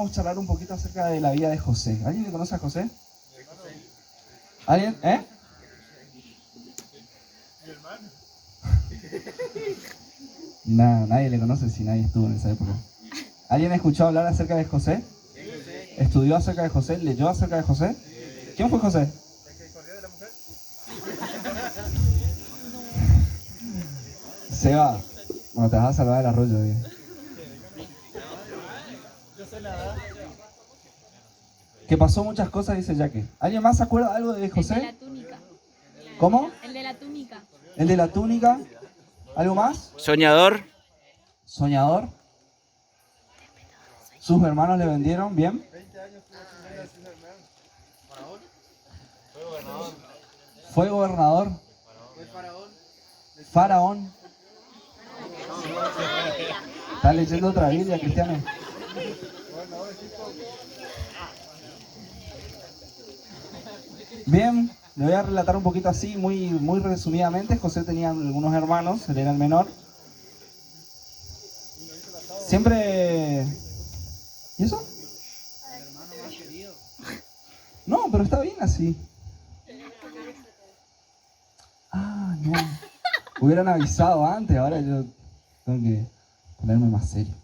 queríamos charlar un poquito acerca de la vida de José. ¿Alguien le conoce a José? ¿Alguien? ¿Eh? Mi hermano. No, nadie le conoce si nadie estuvo en esa época. ¿Alguien escuchó hablar acerca de José? ¿Estudió acerca de José? ¿Leyó acerca de José? ¿Quién fue José? ¿El que corrió de la mujer? Seba, bueno, te vas a salvar del arroyo. Que pasó muchas cosas, dice Jaque. ¿Alguien más se acuerda algo de José? El de la túnica. ¿Cómo? El de la túnica. ¿El de la túnica? ¿Algo más? Soñador. ¿Soñador? ¿Sus hermanos le vendieron? ¿Bien? 20 años tuvo sin ver a sus hermanos. ¿Faraón? ¿Fue gobernador? ¿Fue faraón? ¿Faraón? ¿Estás leyendo otra Biblia, cristiano? Gobernador de Egipto. Bien, le voy a relatar un poquito así, muy resumidamente. José tenía algunos hermanos, él era el menor. Siempre... ¿Y eso? No, pero está bien así. Ah, no. Hubieran avisado antes, ahora yo tengo que ponerme más serio.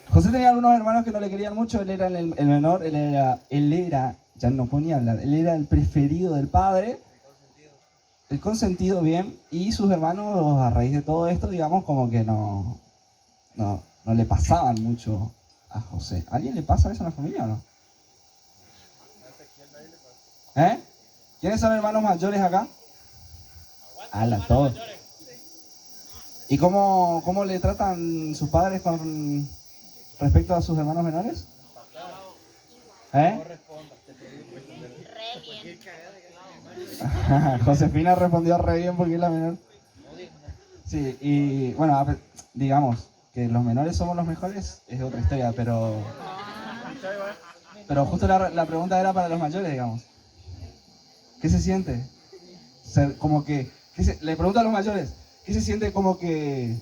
José tenía algunos hermanos que no le querían mucho, él era el menor, él era, ya no podía hablar, él era el preferido del padre, el consentido, bien, y sus hermanos a raíz de todo esto, digamos, como que no le pasaban mucho a José. ¿A alguien le pasa eso en la familia o no? ¿Eh? ¿Quiénes son hermanos mayores acá? Ala, todos. ¿Y cómo le tratan sus padres con respecto a sus hermanos menores? ¿Eh? Josefina respondió re bien porque es la menor. Sí, y bueno, digamos que los menores somos los mejores, es otra historia, pero justo la pregunta era para los mayores, digamos. ¿Qué se siente? Como que, le pregunto a los mayores, ¿qué se siente como que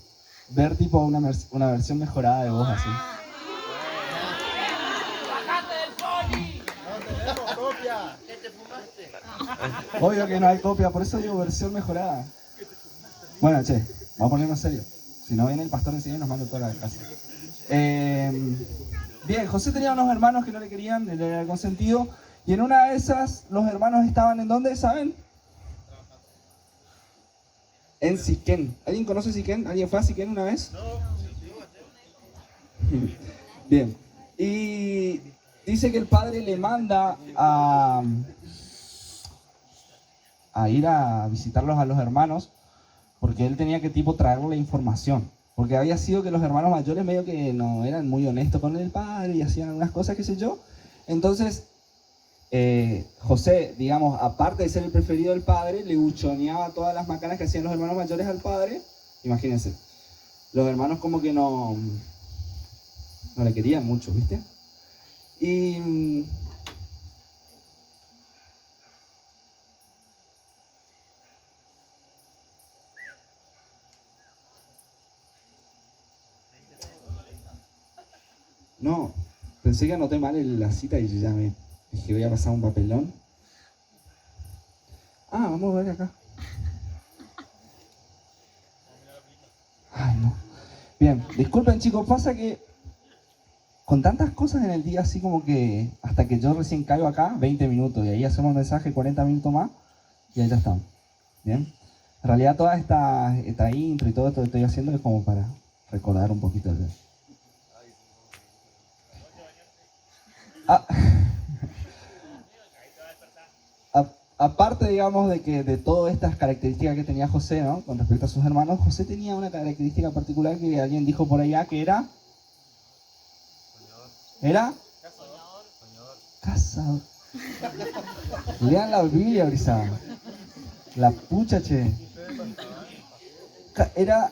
ver tipo una versión mejorada de vos así? ¡Copia! Obvio que no hay copia, por eso digo versión mejorada. Bueno, che, vamos a ponernos serio. Si no viene el pastor enseguida y nos manda toda la casa. Bien, José tenía unos hermanos que no le querían, él era el consentido. Y en una de esas, los hermanos estaban ¿en dónde? ¿Saben? En Siquén. ¿Alguien conoce Siquén? ¿Alguien fue a Siquén una vez? No. Bien. Y dice que el padre le manda a ir a visitarlos a los hermanos porque él tenía que tipo traerle información. Porque había sido que los hermanos mayores medio que no eran muy honestos con el padre y hacían algunas cosas, qué sé yo. Entonces, José, digamos, aparte de ser el preferido del padre, le buchoneaba todas las macanas que hacían los hermanos mayores al padre. Imagínense, los hermanos como que no le querían mucho, ¿viste? Y no, pensé que anoté mal la cita y ya me dije voy a pasar un papelón. Ah, vamos a ver acá. Ay, no. Bien, disculpen chicos, pasa que con tantas cosas en el día, así como que hasta que yo recién caigo acá, 20 minutos, y ahí hacemos mensaje 40 minutos más, y ahí ya estamos. Bien. En realidad toda esta intro y todo esto que estoy haciendo es como para recordar un poquito el... Aparte, digamos, de todas estas características que tenía José, ¿no? Con respecto a sus hermanos, José tenía una característica particular que alguien dijo por allá que era... ¿Era? Cazador. Lean la Biblia, Brisa. La pucha, che. Iba a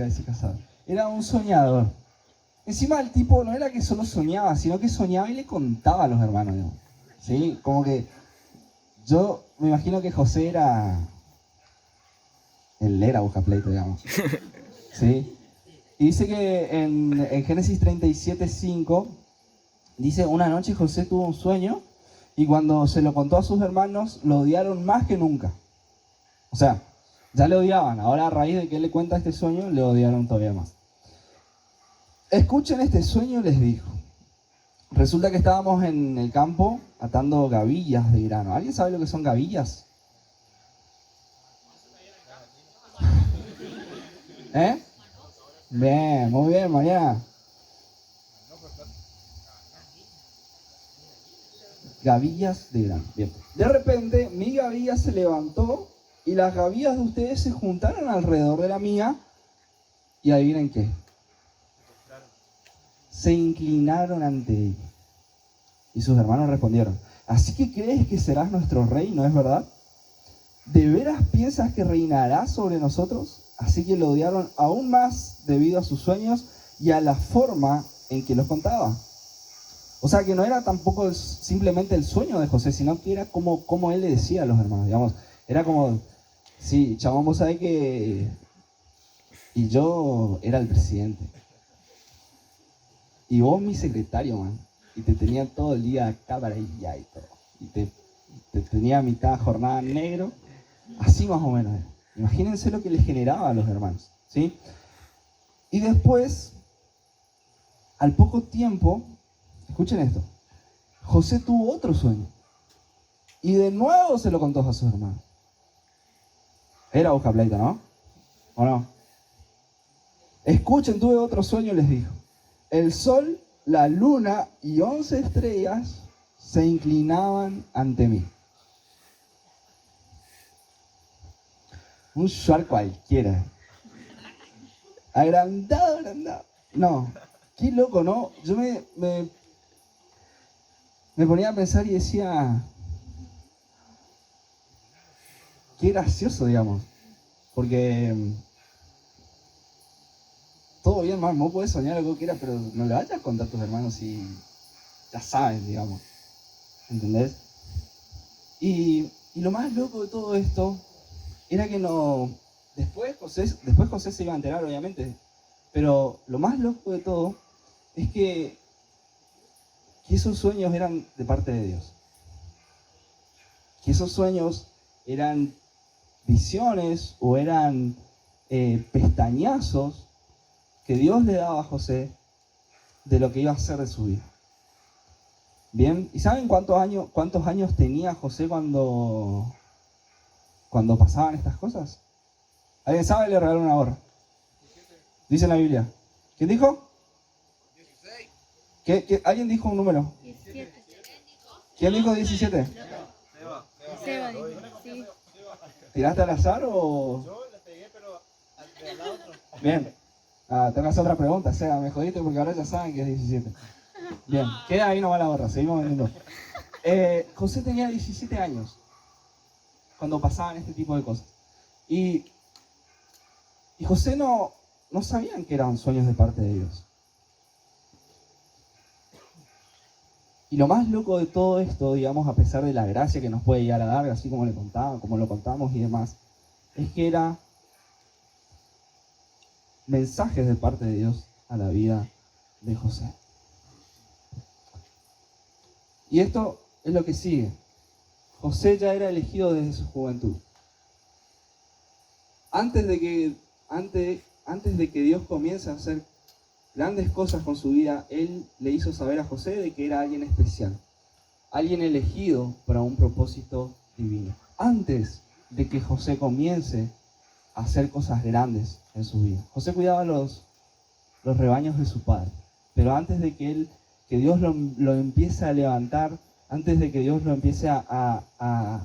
decir cazador. Era un soñador. Encima el tipo no era que solo soñaba, sino que soñaba y le contaba a los hermanos, ¿no? ¿Sí? Como que yo me imagino que José era buscapleito, digamos. ¿Sí? Y dice que en Génesis 37:5 Dice, una noche José tuvo un sueño y cuando se lo contó a sus hermanos, lo odiaron más que nunca. O sea, ya le odiaban, ahora a raíz de que él le cuenta este sueño, le odiaron todavía más. Escuchen este sueño, les dijo. Resulta que estábamos en el campo atando gavillas de grano. ¿Alguien sabe lo que son gavillas? ¿Eh? Bien, muy bien, María. Gavillas de grano. Bien. De repente, mi gavilla se levantó y las gavillas de ustedes se juntaron alrededor de la mía. Y adivinen qué. Se inclinaron ante ella. Y sus hermanos respondieron, ¿así que crees que serás nuestro rey, no es verdad? ¿De veras piensas que reinarás sobre nosotros? Así que lo odiaron aún más debido a sus sueños y a la forma en que los contaba. O sea que no era tampoco simplemente el sueño de José, sino que era como él le decía a los hermanos, digamos. Era como, sí, chabón, vos sabés que... Y yo era el presidente. Y vos mi secretario, man. Y te tenía todo el día acá para allá y todo. Y te tenía a mitad jornada negro. Así más o menos. Imagínense lo que le generaba a los hermanos, ¿sí? Y después, al poco tiempo, escuchen esto, José tuvo otro sueño. Y de nuevo se lo contó a sus hermanos. Era busca pleito, ¿no? ¿O no? Escuchen, tuve otro sueño, les dijo. El sol, la luna y 11 estrellas se inclinaban ante mí. Un shark cualquiera. Agrandado, agrandado. No, qué loco, ¿no? Yo me ponía a pensar y decía, qué gracioso, digamos. Porque todo bien, man, vos podés soñar lo que quieras, pero no le vayas a contar a tus hermanos y ya saben, digamos. ¿Entendés? Y lo más loco de todo esto era que no... Después José se iba a enterar, obviamente. Pero lo más loco de todo es que esos sueños eran de parte de Dios. Que esos sueños eran visiones o eran pestañazos que Dios le daba a José de lo que iba a hacer de su vida. Bien, ¿y saben cuántos años tenía José cuando pasaban estas cosas? ¿Alguien sabe? Le regaló una gorra. Dice en la Biblia. ¿Quién dijo? 16. ¿Alguien dijo un número? 17. ¿Quién dijo 17? Seba dijo, sí. ¿Tiraste al azar o...? Yo le pegué, pero al lado otro. Bien. Tengo que hacer otra pregunta, Seba, me jodiste porque ahora ya saben que es 17. Bien, queda ahí nomás la gorra, seguimos vendiendo. José tenía 17 años cuando pasaban este tipo de cosas. Y José no sabían que eran sueños de parte de Dios. Y lo más loco de todo esto, digamos, a pesar de la gracia que nos puede llegar a dar, así como le contaban, como lo contamos y demás, es que era mensajes de parte de Dios a la vida de José. Y esto es lo que sigue. José ya era elegido desde su juventud. Antes de que Dios comience a hacer grandes cosas con su vida, Él le hizo saber a José de que era alguien especial, alguien elegido para un propósito divino. Antes de que José comience a hacer cosas grandes en su vida. José cuidaba los rebaños de su padre, pero antes de que Dios lo empiece a levantar, antes de que Dios lo empiece a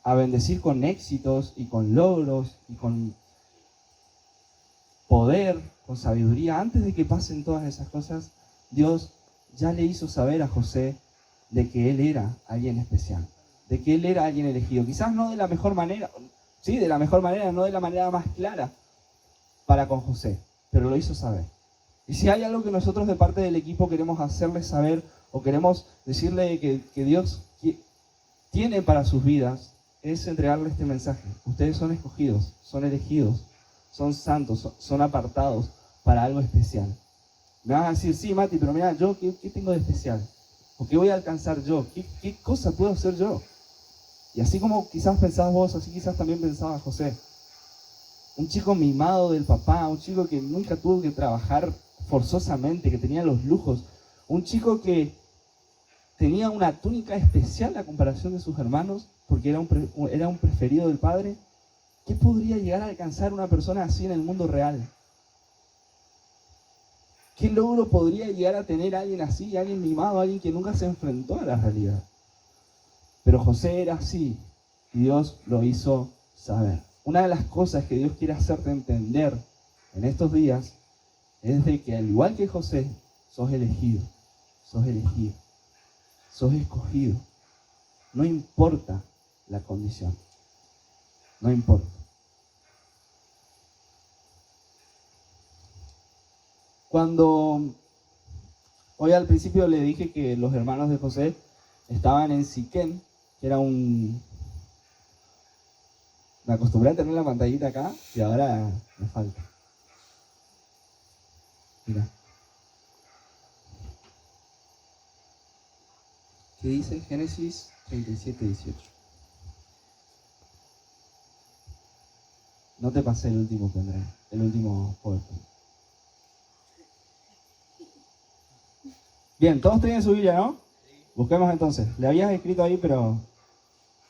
bendecir con éxitos y con logros y con poder, con sabiduría, antes de que pasen todas esas cosas, Dios ya le hizo saber a José de que él era alguien especial, de que él era alguien elegido. Quizás no de la mejor manera, sí, de la mejor manera, no de la manera más clara para con José, pero lo hizo saber. Y si hay algo que nosotros de parte del equipo queremos hacerle saber o queremos decirle que Dios tiene para sus vidas, es entregarle este mensaje. Ustedes son escogidos, son elegidos, son santos, son apartados para algo especial. Me vas a decir, sí, Mati, pero mira, ¿yo qué tengo de especial? ¿O qué voy a alcanzar yo? ¿Qué cosa puedo hacer yo? Y así como quizás pensabas vos, así quizás también pensaba José. Un chico mimado del papá, un chico que nunca tuvo que trabajar forzosamente, que tenía los lujos. Un chico que tenía una túnica especial a comparación de sus hermanos, porque era un preferido del padre. ¿Qué podría llegar a alcanzar una persona así en el mundo real? ¿Qué logro podría llegar a tener alguien así, alguien mimado, alguien que nunca se enfrentó a la realidad? Pero José era así y Dios lo hizo saber. Una de las cosas que Dios quiere hacerte entender en estos días es de que al igual que José, sos elegido, sos elegido, sos escogido. No importa la condición, no importa. Cuando hoy al principio le dije que los hermanos de José estaban en Siquem, que era me acostumbré a tener la pantallita acá y ahora me falta. Mira. ¿Qué dice Génesis 37:18? No te pasé el último pendrive, el último PowerPoint. Bien, todos tienen su Biblia, ¿no? Busquemos entonces. Le habías escrito ahí, pero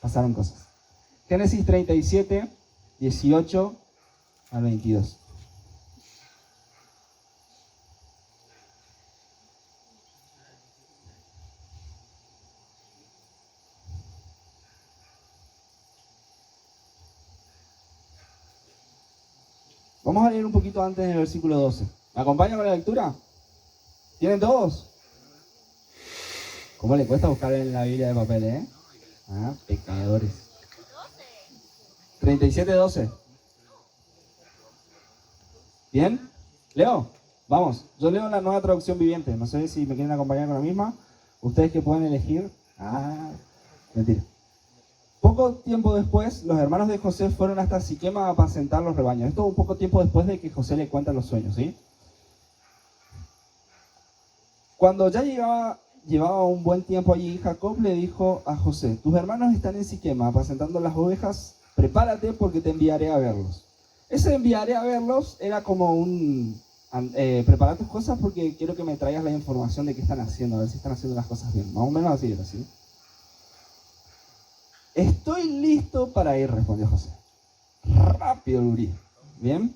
pasaron cosas. Génesis 37:18 al 22. Vamos a leer un poquito antes del versículo 12. ¿Me acompañan con la lectura? ¿Tienen todos? ¿Cómo le cuesta buscar en la Biblia de papel, eh? Ah, pecadores. 37:12. ¿Bien? ¿Leo? Vamos. Yo leo la Nueva Traducción Viviente. No sé si me quieren acompañar con la misma. Ustedes que pueden elegir. Ah, mentira. Poco tiempo después, los hermanos de José fueron hasta Siquem a apacentar los rebaños. Esto un poco tiempo después de que José le cuenta los sueños, ¿sí? Cuando ya llevaba un buen tiempo allí, Jacob le dijo a José: tus hermanos están en Siquem apacentando las ovejas, prepárate porque te enviaré a verlos. Ese enviaré a verlos era como prepara tus cosas porque quiero que me traigas la información de qué están haciendo, a ver si están haciendo las cosas bien. Más o menos así era, ¿sí? Estoy listo para ir, respondió José. Rápido, Lurí. Bien.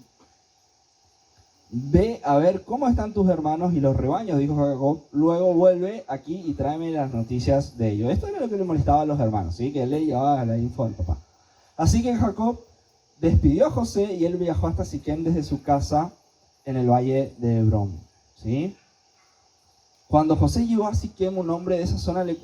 Ve a ver cómo están tus hermanos y los rebaños, dijo Jacob. Luego vuelve aquí y tráeme las noticias de ellos. Esto era lo que le molestaba a los hermanos, ¿sí? Que él le llevaba la info al papá. Así que Jacob despidió a José y él viajó hasta Siquem desde su casa en el valle de Hebrón, ¿sí? Cuando José llegó a Siquem, un hombre de esa zona le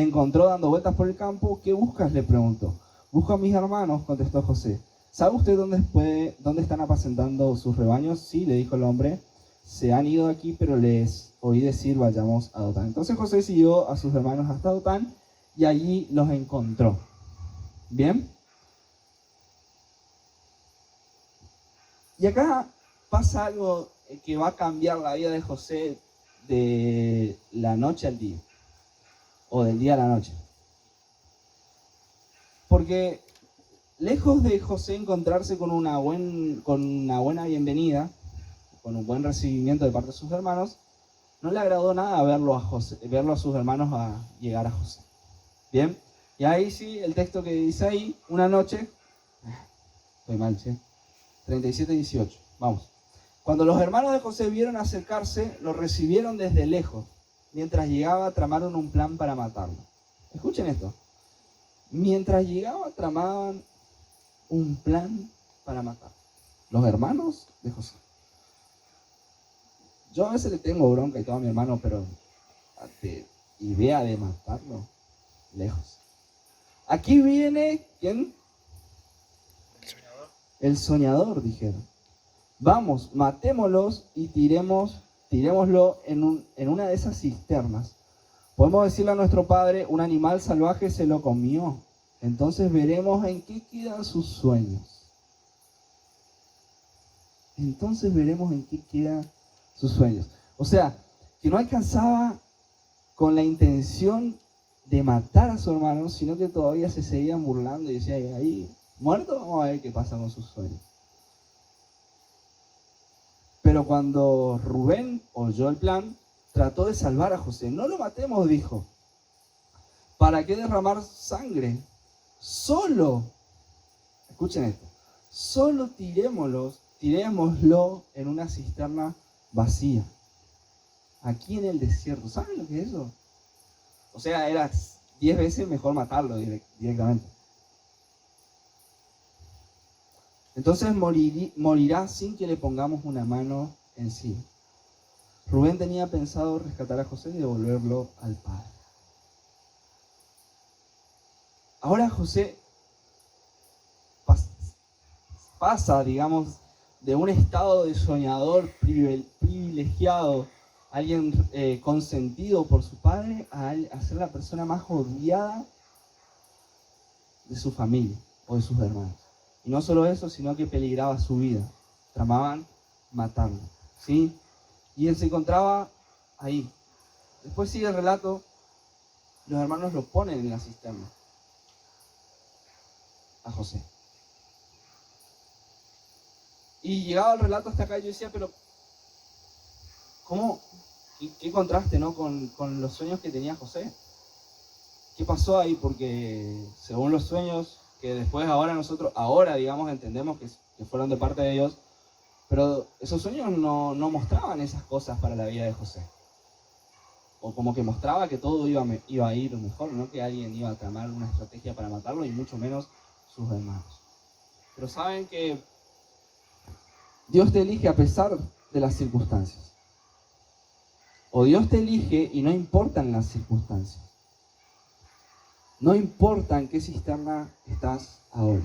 encontró dando vueltas por el campo. ¿Qué buscas?, le preguntó. Busco a mis hermanos, contestó José. ¿Sabe usted dónde están apacentando sus rebaños? Sí, le dijo el hombre. Se han ido aquí, pero les oí decir vayamos a Dotán. Entonces José siguió a sus hermanos hasta Dotán y allí los encontró. ¿Bien? Y acá pasa algo que va a cambiar la vida de José de la noche al día, o del día a la noche. Porque lejos de José encontrarse con una buena bienvenida, con un buen recibimiento de parte de sus hermanos, no le agradó nada verlo a sus hermanos a llegar a José. Bien, y ahí sí, el texto que dice ahí, una noche, estoy mal, ¿sí? 37:18, vamos. Cuando los hermanos de José vieron acercarse, lo recibieron desde lejos. Mientras llegaba, tramaron un plan para matarlo. Escuchen esto. Mientras llegaba, tramaban un plan para matarlo. Los hermanos de José. Yo a veces le tengo bronca y todo a mi hermano, pero de idea de matarlo, lejos. Aquí viene, ¿quién? El soñador, dijeron. Vamos, matémoslos y tirémoslo en una de esas cisternas. Podemos decirle a nuestro padre: un animal salvaje se lo comió. Entonces veremos en qué quedan sus sueños. O sea, que no alcanzaba con la intención de matar a su hermano, sino que todavía se seguían burlando y decían, ahí, muerto, vamos a ver qué pasa con sus sueños. Pero cuando Rubén oyó el plan, trató de salvar a José. No lo matemos, dijo. ¿Para qué derramar sangre? Solo, escuchen esto, solo tirémoslo en una cisterna vacía. Aquí en el desierto. ¿Saben lo que es eso? O sea, era 10 veces mejor matarlo directamente. Entonces morirá sin que le pongamos una mano encima. Rubén tenía pensado rescatar a José y devolverlo al padre. Ahora José pasa, digamos, de un estado de soñador privilegiado, alguien consentido por su padre, a ser la persona más odiada de su familia o de sus hermanos. Y no solo eso, sino que peligraba su vida. Tramaban matarlo, ¿sí? Y él se encontraba ahí. Después sigue el relato, los hermanos lo ponen en la cisterna a José. Y llegaba el relato hasta acá y yo decía, pero ¿cómo? ¿Qué contraste, ¿no? con los sueños que tenía José? ¿Qué pasó ahí? Porque según los sueños que después ahora digamos entendemos que fueron de parte de Dios, pero esos sueños no mostraban esas cosas para la vida de José. O como que mostraba que todo iba a ir mejor, no que alguien iba a tramar una estrategia para matarlo y mucho menos sus hermanos. Pero saben que Dios te elige a pesar de las circunstancias. O Dios te elige y no importan las circunstancias. No importa en qué cisterna estás ahora.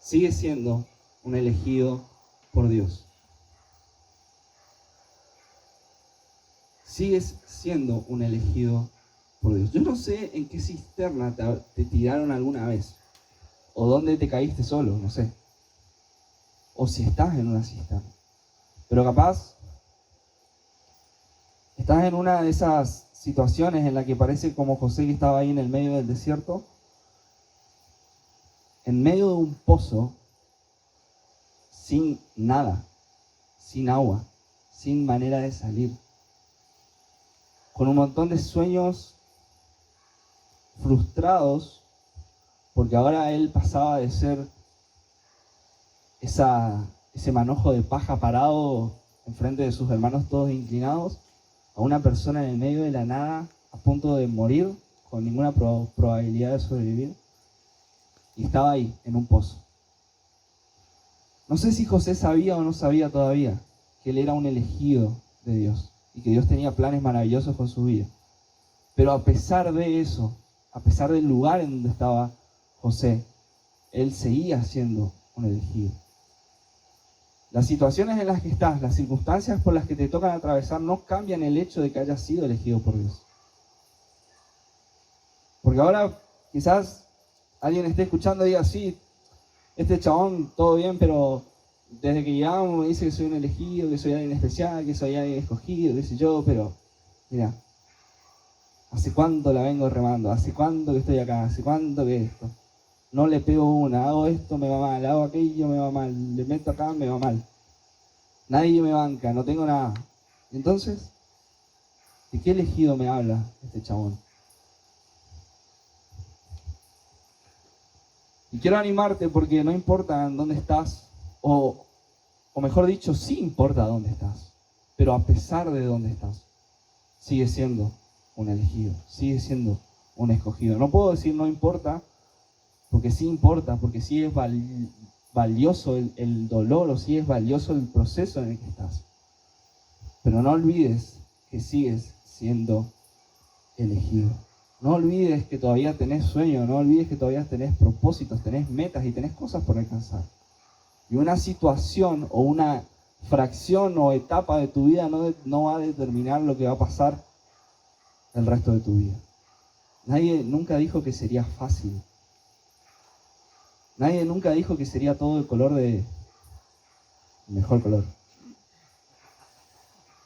Sigues siendo un elegido por Dios. Sigues siendo un elegido por Dios. Yo no sé en qué cisterna te tiraron alguna vez. O dónde te caíste solo, no sé. O si estás en una cisterna. Pero capaz estás en una de esas situaciones en la que parece como José, que estaba ahí en el medio del desierto, en medio de un pozo, sin nada, sin agua, sin manera de salir, con un montón de sueños frustrados, porque ahora él pasaba de ser ese manojo de paja parado enfrente de sus hermanos todos inclinados, a una persona en el medio de la nada, a punto de morir, con ninguna probabilidad de sobrevivir, y estaba ahí, en un pozo. No sé si José sabía o no sabía todavía que él era un elegido de Dios, y que Dios tenía planes maravillosos con su vida. Pero a pesar de eso, a pesar del lugar en donde estaba José, él seguía siendo un elegido. Las situaciones en las que estás, las circunstancias por las que te tocan atravesar, no cambian el hecho de que hayas sido elegido por Dios. Porque ahora quizás alguien esté escuchando y diga, sí, este chabón, todo bien, pero desde que llegamos me dice que soy un elegido, que soy alguien especial, que soy alguien escogido, qué sé yo, pero mira, ¿hace cuánto la vengo remando? ¿Hace cuánto que estoy acá? ¿Hace cuánto que esto? No le pego una, hago esto, me va mal, hago aquello, me va mal, le meto acá, me va mal. Nadie me banca, no tengo nada. Entonces, ¿de qué elegido me habla este chabón? Y quiero animarte porque no importa en dónde estás, o mejor dicho, sí importa dónde estás, pero a pesar de dónde estás, sigue siendo un elegido, sigue siendo un escogido. No puedo decir no importa, porque sí importa, porque sí es valioso el dolor, o sí es valioso el proceso en el que estás. Pero no olvides que sigues siendo elegido. No olvides que todavía tenés sueños, no olvides que todavía tenés propósitos, tenés metas y tenés cosas por alcanzar. Y una situación o una fracción o etapa de tu vida no va a determinar lo que va a pasar el resto de tu vida. Nadie nunca dijo que sería fácil. Nadie nunca dijo que sería todo el color de... el mejor color.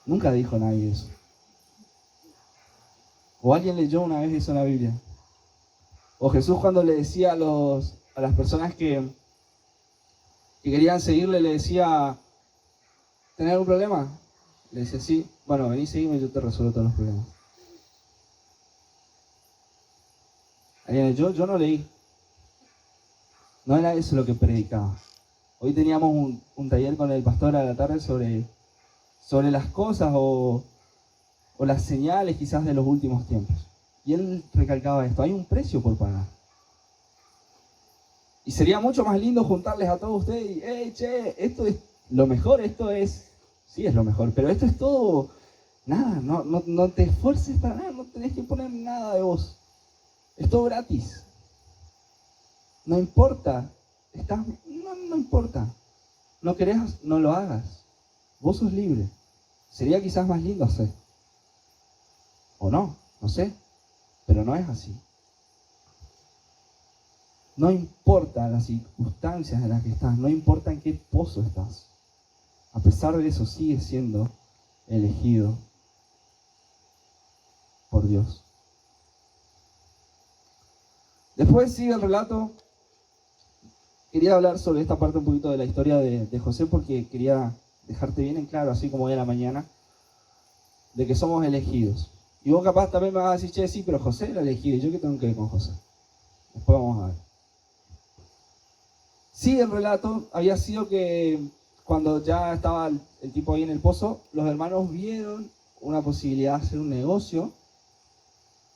Nunca dijo nadie eso. O alguien leyó una vez eso en la Biblia. O Jesús cuando le decía a las personas que querían seguirle, le decía, ¿tenés algún problema? Le decía, sí, bueno, vení, seguime y yo te resuelvo todos los problemas. ¿Alguien leyó? Yo no leí. No era eso lo que predicaba. Hoy teníamos un taller con el pastor a la tarde sobre las cosas o las señales quizás de los últimos tiempos. Y él recalcaba esto, hay un precio por pagar. Y sería mucho más lindo juntarles a todos ustedes y, hey, che, esto es lo mejor, sí es lo mejor, pero esto es todo, nada, no te esfuerces para nada, no tenés que poner nada de vos. Es todo gratis. No importa, no importa. No querés, no lo hagas. Vos sos libre. Sería quizás más lindo hacer. O no sé, pero no es así. No importa las circunstancias en las que estás, no importa en qué pozo estás. A pesar de eso, sigues siendo elegido por Dios. Después sigue el relato. Quería hablar sobre esta parte un poquito de la historia de José porque quería dejarte bien en claro, así como hoy a la mañana, de que somos elegidos. Y vos capaz también me vas a decir, che, sí, pero José era elegido. ¿Y yo qué tengo que ver con José? Después vamos a ver. Sí, el relato había sido que cuando ya estaba el tipo ahí en el pozo, los hermanos vieron una posibilidad de hacer un negocio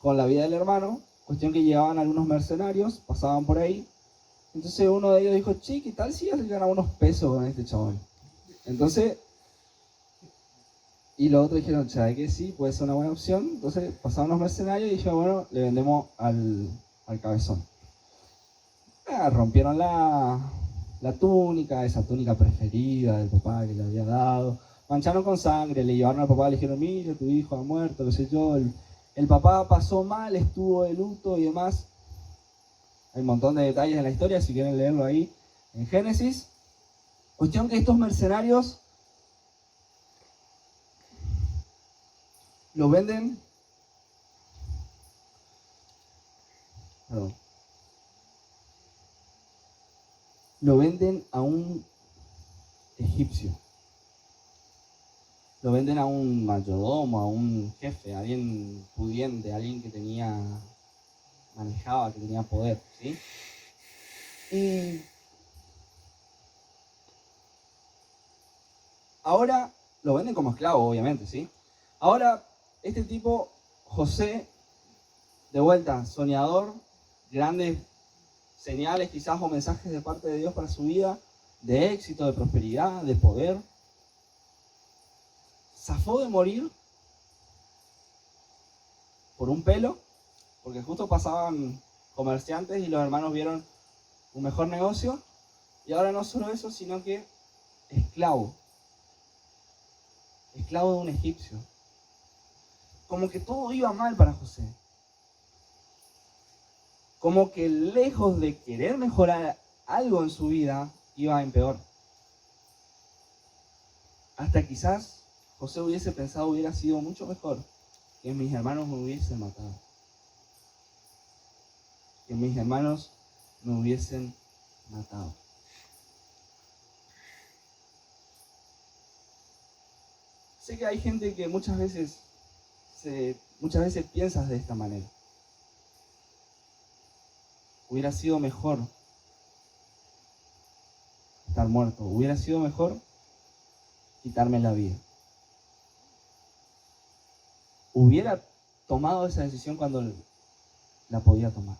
con la vida del hermano, cuestión que llevaban algunos mercenarios, pasaban por ahí. Entonces uno de ellos dijo, che, ¿qué tal si se gana unos pesos con este chabón? Entonces, y los otros dijeron, che, que sí, puede ser una buena opción. Entonces pasaron los mercenarios y dijeron, bueno, le vendemos al cabezón. Rompieron la túnica, esa túnica preferida del papá que le había dado. Mancharon con sangre, le llevaron al papá, le dijeron, mire, tu hijo ha muerto, qué sé yo. El papá pasó mal, estuvo de luto y demás. Hay un montón de detalles en la historia, si quieren leerlo ahí en Génesis. Cuestión que estos mercenarios lo venden. Perdón. Lo venden a un egipcio. Lo venden a un mayordomo, a un jefe, a alguien pudiente, a alguien que manejaba, que tenía poder, ¿sí? Y ahora lo venden como esclavo, obviamente, ¿sí? Ahora, este tipo, José, de vuelta, soñador, grandes señales quizás o mensajes de parte de Dios para su vida, de éxito, de prosperidad, de poder. Zafó de morir por un pelo, porque justo pasaban comerciantes y los hermanos vieron un mejor negocio. Y ahora no solo eso, sino que esclavo de un egipcio. Como que todo iba mal para José. Como que lejos de querer mejorar algo en su vida, iba en peor. Hasta quizás José hubiese pensado hubiera sido mucho mejor que mis hermanos me hubiesen matado. Que mis hermanos me hubiesen matado. Sé que hay gente que muchas veces piensas de esta manera. Hubiera sido mejor estar muerto. Hubiera sido mejor quitarme la vida. Hubiera tomado esa decisión cuando la podía tomar.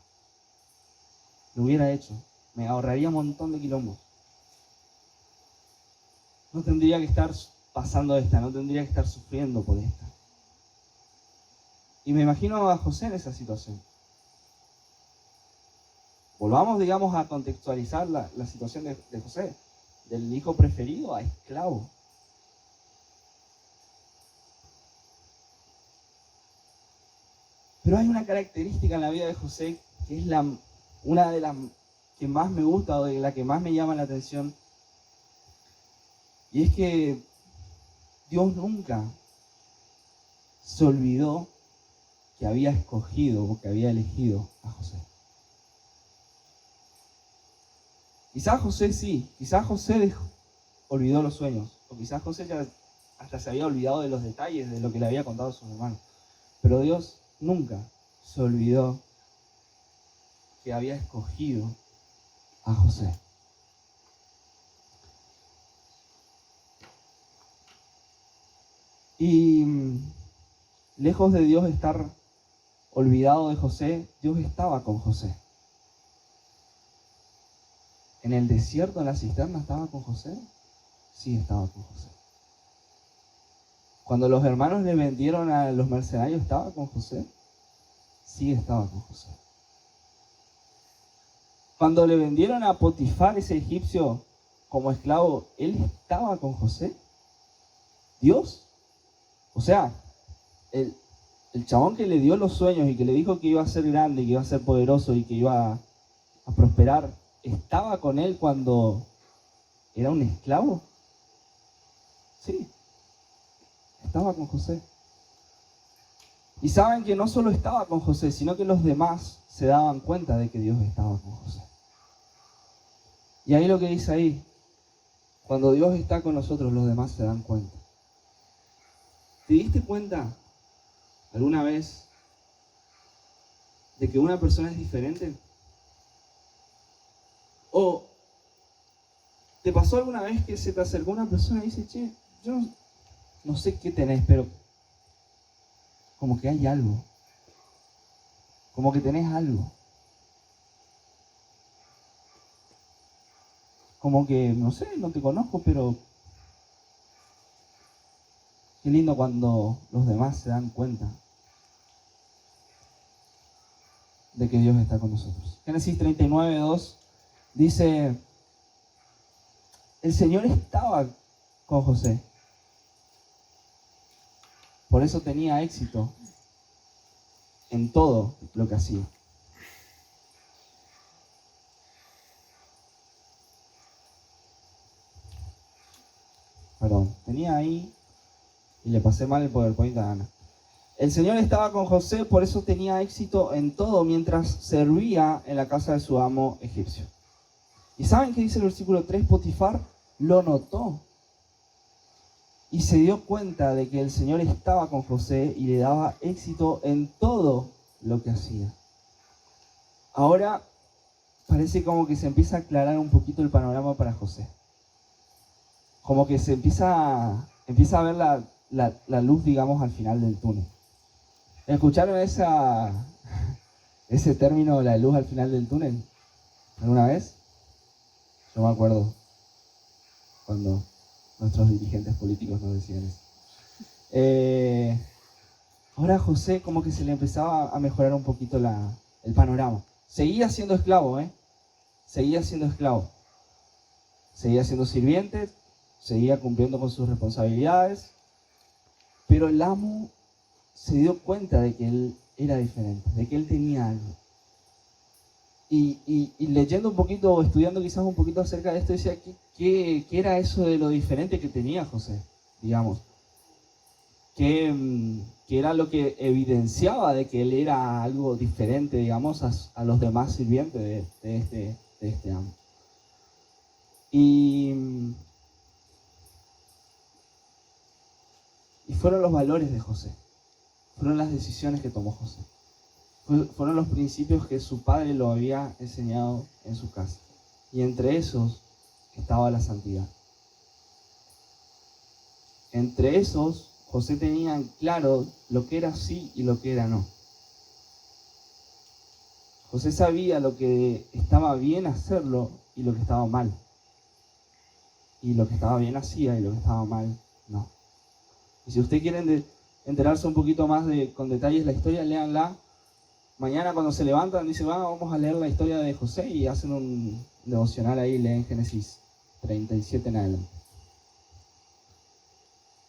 Lo hubiera hecho. Me ahorraría un montón de quilombos. No tendría que estar pasando esta, no tendría que estar sufriendo por esta. Y me imagino a José en esa situación. Volvamos, digamos, a contextualizar la situación de José. Del hijo preferido a esclavo. Pero hay una característica en la vida de José que es una de las que más me gusta o de la que más me llama la atención. Y es que Dios nunca se olvidó que había escogido o que había elegido a José. Quizás José sí, quizás José olvidó los sueños, o quizás José ya hasta se había olvidado de los detalles de lo que le había contado a sus hermanos. Pero Dios nunca se olvidó que había escogido a José. Y lejos de Dios estar olvidado de José, Dios estaba con José. ¿En el desierto, en la cisterna, estaba con José? Sí, estaba con José. Cuando los hermanos le vendieron a los mercenarios, ¿estaba con José? Sí, estaba con José. Cuando le vendieron a Potifar, ese egipcio, como esclavo, ¿él estaba con José? ¿Dios? O sea, el chabón que le dio los sueños y que le dijo que iba a ser grande, que iba a ser poderoso y que iba a prosperar, ¿estaba con él cuando era un esclavo? Sí, estaba con José. Y saben que no solo estaba con José, sino que los demás se daban cuenta de que Dios estaba con José. Y ahí lo que dice ahí, cuando Dios está con nosotros, los demás se dan cuenta. ¿Te diste cuenta alguna vez de que una persona es diferente? ¿O te pasó alguna vez que se te acercó una persona y dice, che, yo no sé qué tenés, pero como que hay algo, como que tenés algo, como que, no sé, no te conozco, pero qué lindo cuando los demás se dan cuenta de que Dios está con nosotros. Génesis 39:2 dice, el Señor estaba con José, por eso tenía éxito en todo lo que hacía. Perdón, tenía ahí y le pasé mal el PowerPoint a Ana. El Señor estaba con José, por eso tenía éxito en todo mientras servía en la casa de su amo egipcio. ¿Y saben qué dice el versículo 3? Potifar lo notó y se dio cuenta de que el Señor estaba con José y le daba éxito en todo lo que hacía. Ahora parece como que se empieza a aclarar un poquito el panorama para José. Como que se empieza a ver la luz, digamos, al final del túnel. ¿Escucharon ese término, la luz al final del túnel? ¿Alguna vez? Yo me acuerdo cuando nuestros dirigentes políticos nos decían eso. Ahora José como que se le empezaba a mejorar un poquito el panorama. Seguía siendo esclavo, seguía siendo esclavo. Seguía siendo sirviente, seguía cumpliendo con sus responsabilidades, pero el amo se dio cuenta de que él era diferente, de que él tenía algo. Y leyendo un poquito, estudiando quizás un poquito acerca de esto, decía, ¿qué era eso de lo diferente que tenía José? Digamos, ¿qué era lo que evidenciaba de que él era algo diferente, digamos, a los demás sirvientes de este amo? Y fueron los valores de José, fueron las decisiones que tomó José, fueron los principios que su padre lo había enseñado en su casa. Y entre esos estaba la santidad. Entre esos, José tenía en claro lo que era sí y lo que era no. José sabía lo que estaba bien hacerlo y lo que estaba mal. Y lo que estaba bien hacía y lo que estaba mal, no. Y si ustedes quieren enterarse un poquito más con detalles la historia, léanla. Mañana cuando se levantan, dicen, vamos a leer la historia de José, y hacen un devocional ahí, leen Génesis 37 en adelante.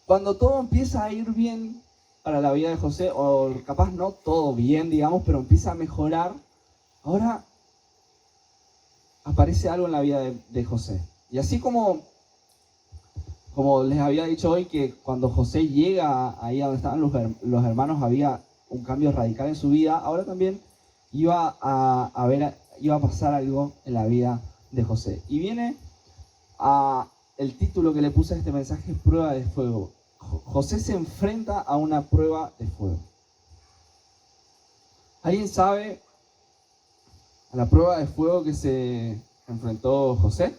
Cuando todo empieza a ir bien para la vida de José, o capaz no todo bien, digamos, pero empieza a mejorar, ahora aparece algo en la vida de José. Y así como les había dicho hoy, que cuando José llega ahí donde estaban los hermanos, había un cambio radical en su vida, ahora también iba a pasar algo en la vida de José. Y viene el título que le puse a este mensaje, prueba de fuego. José se enfrenta a una prueba de fuego. ¿Alguien sabe a la prueba de fuego que se enfrentó José?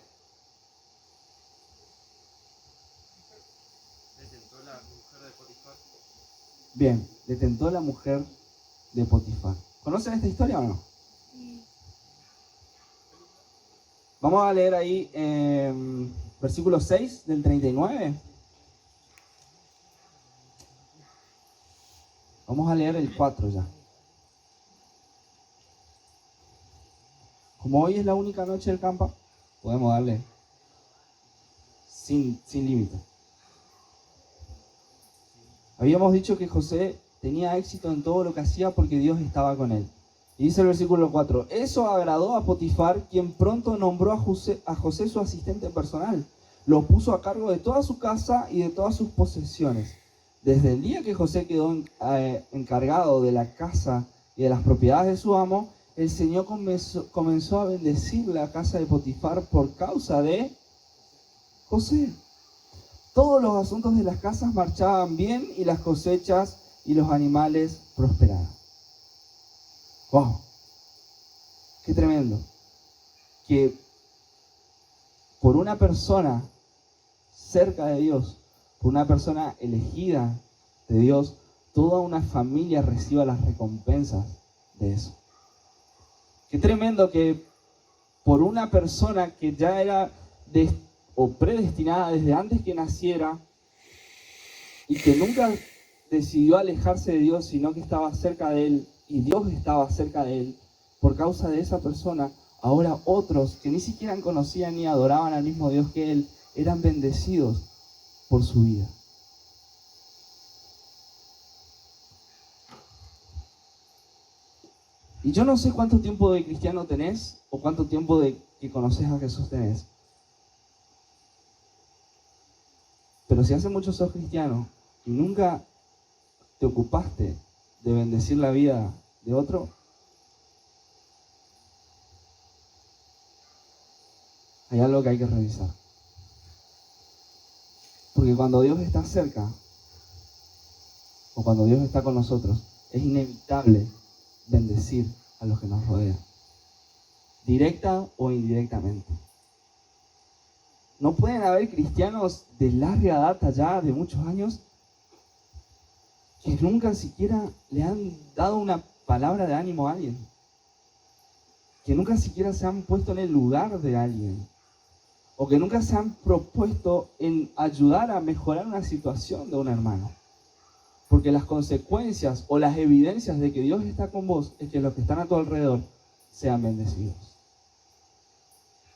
Le tentó la mujer de Potifar. Bien, le tentó la mujer de Potifar. ¿Conocen esta historia o no? Vamos a leer ahí versículo 6 del 39. Vamos a leer el 4 ya. Como hoy es la única noche del campo, podemos darle sin límite. Habíamos dicho que José tenía éxito en todo lo que hacía porque Dios estaba con él. Y dice el versículo 4, eso agradó a Potifar, quien pronto nombró a José su asistente personal. Lo puso a cargo de toda su casa y de todas sus posesiones. Desde el día que José quedó encargado de la casa y de las propiedades de su amo, el Señor comenzó a bendecir la casa de Potifar por causa de José. Todos los asuntos de las casas marchaban bien y las cosechas y los animales prosperaban. ¡Wow! ¡Qué tremendo! Que por una persona cerca de Dios, por una persona elegida de Dios, toda una familia reciba las recompensas de eso. Qué tremendo que por una persona que ya era predestinada desde antes que naciera y que nunca decidió alejarse de Dios, sino que estaba cerca de Él y Dios estaba cerca de Él, por causa de esa persona, ahora otros que ni siquiera conocían ni adoraban al mismo Dios que Él, eran bendecidos por su vida. Y yo no sé cuánto tiempo de cristiano tenés o cuánto tiempo de que conoces a Jesús tenés. Pero si hace mucho sos cristiano y nunca te ocupaste de bendecir la vida de otro, hay algo que hay que revisar. Porque cuando Dios está cerca, o cuando Dios está con nosotros, es inevitable bendecir a los que nos rodean, directa o indirectamente. No pueden haber cristianos de larga data ya, de muchos años, que nunca siquiera le han dado una palabra de ánimo a alguien, que nunca siquiera se han puesto en el lugar de alguien, o que nunca se han propuesto en ayudar a mejorar una situación de un hermano. Porque las consecuencias o las evidencias de que Dios está con vos es que los que están a tu alrededor sean bendecidos.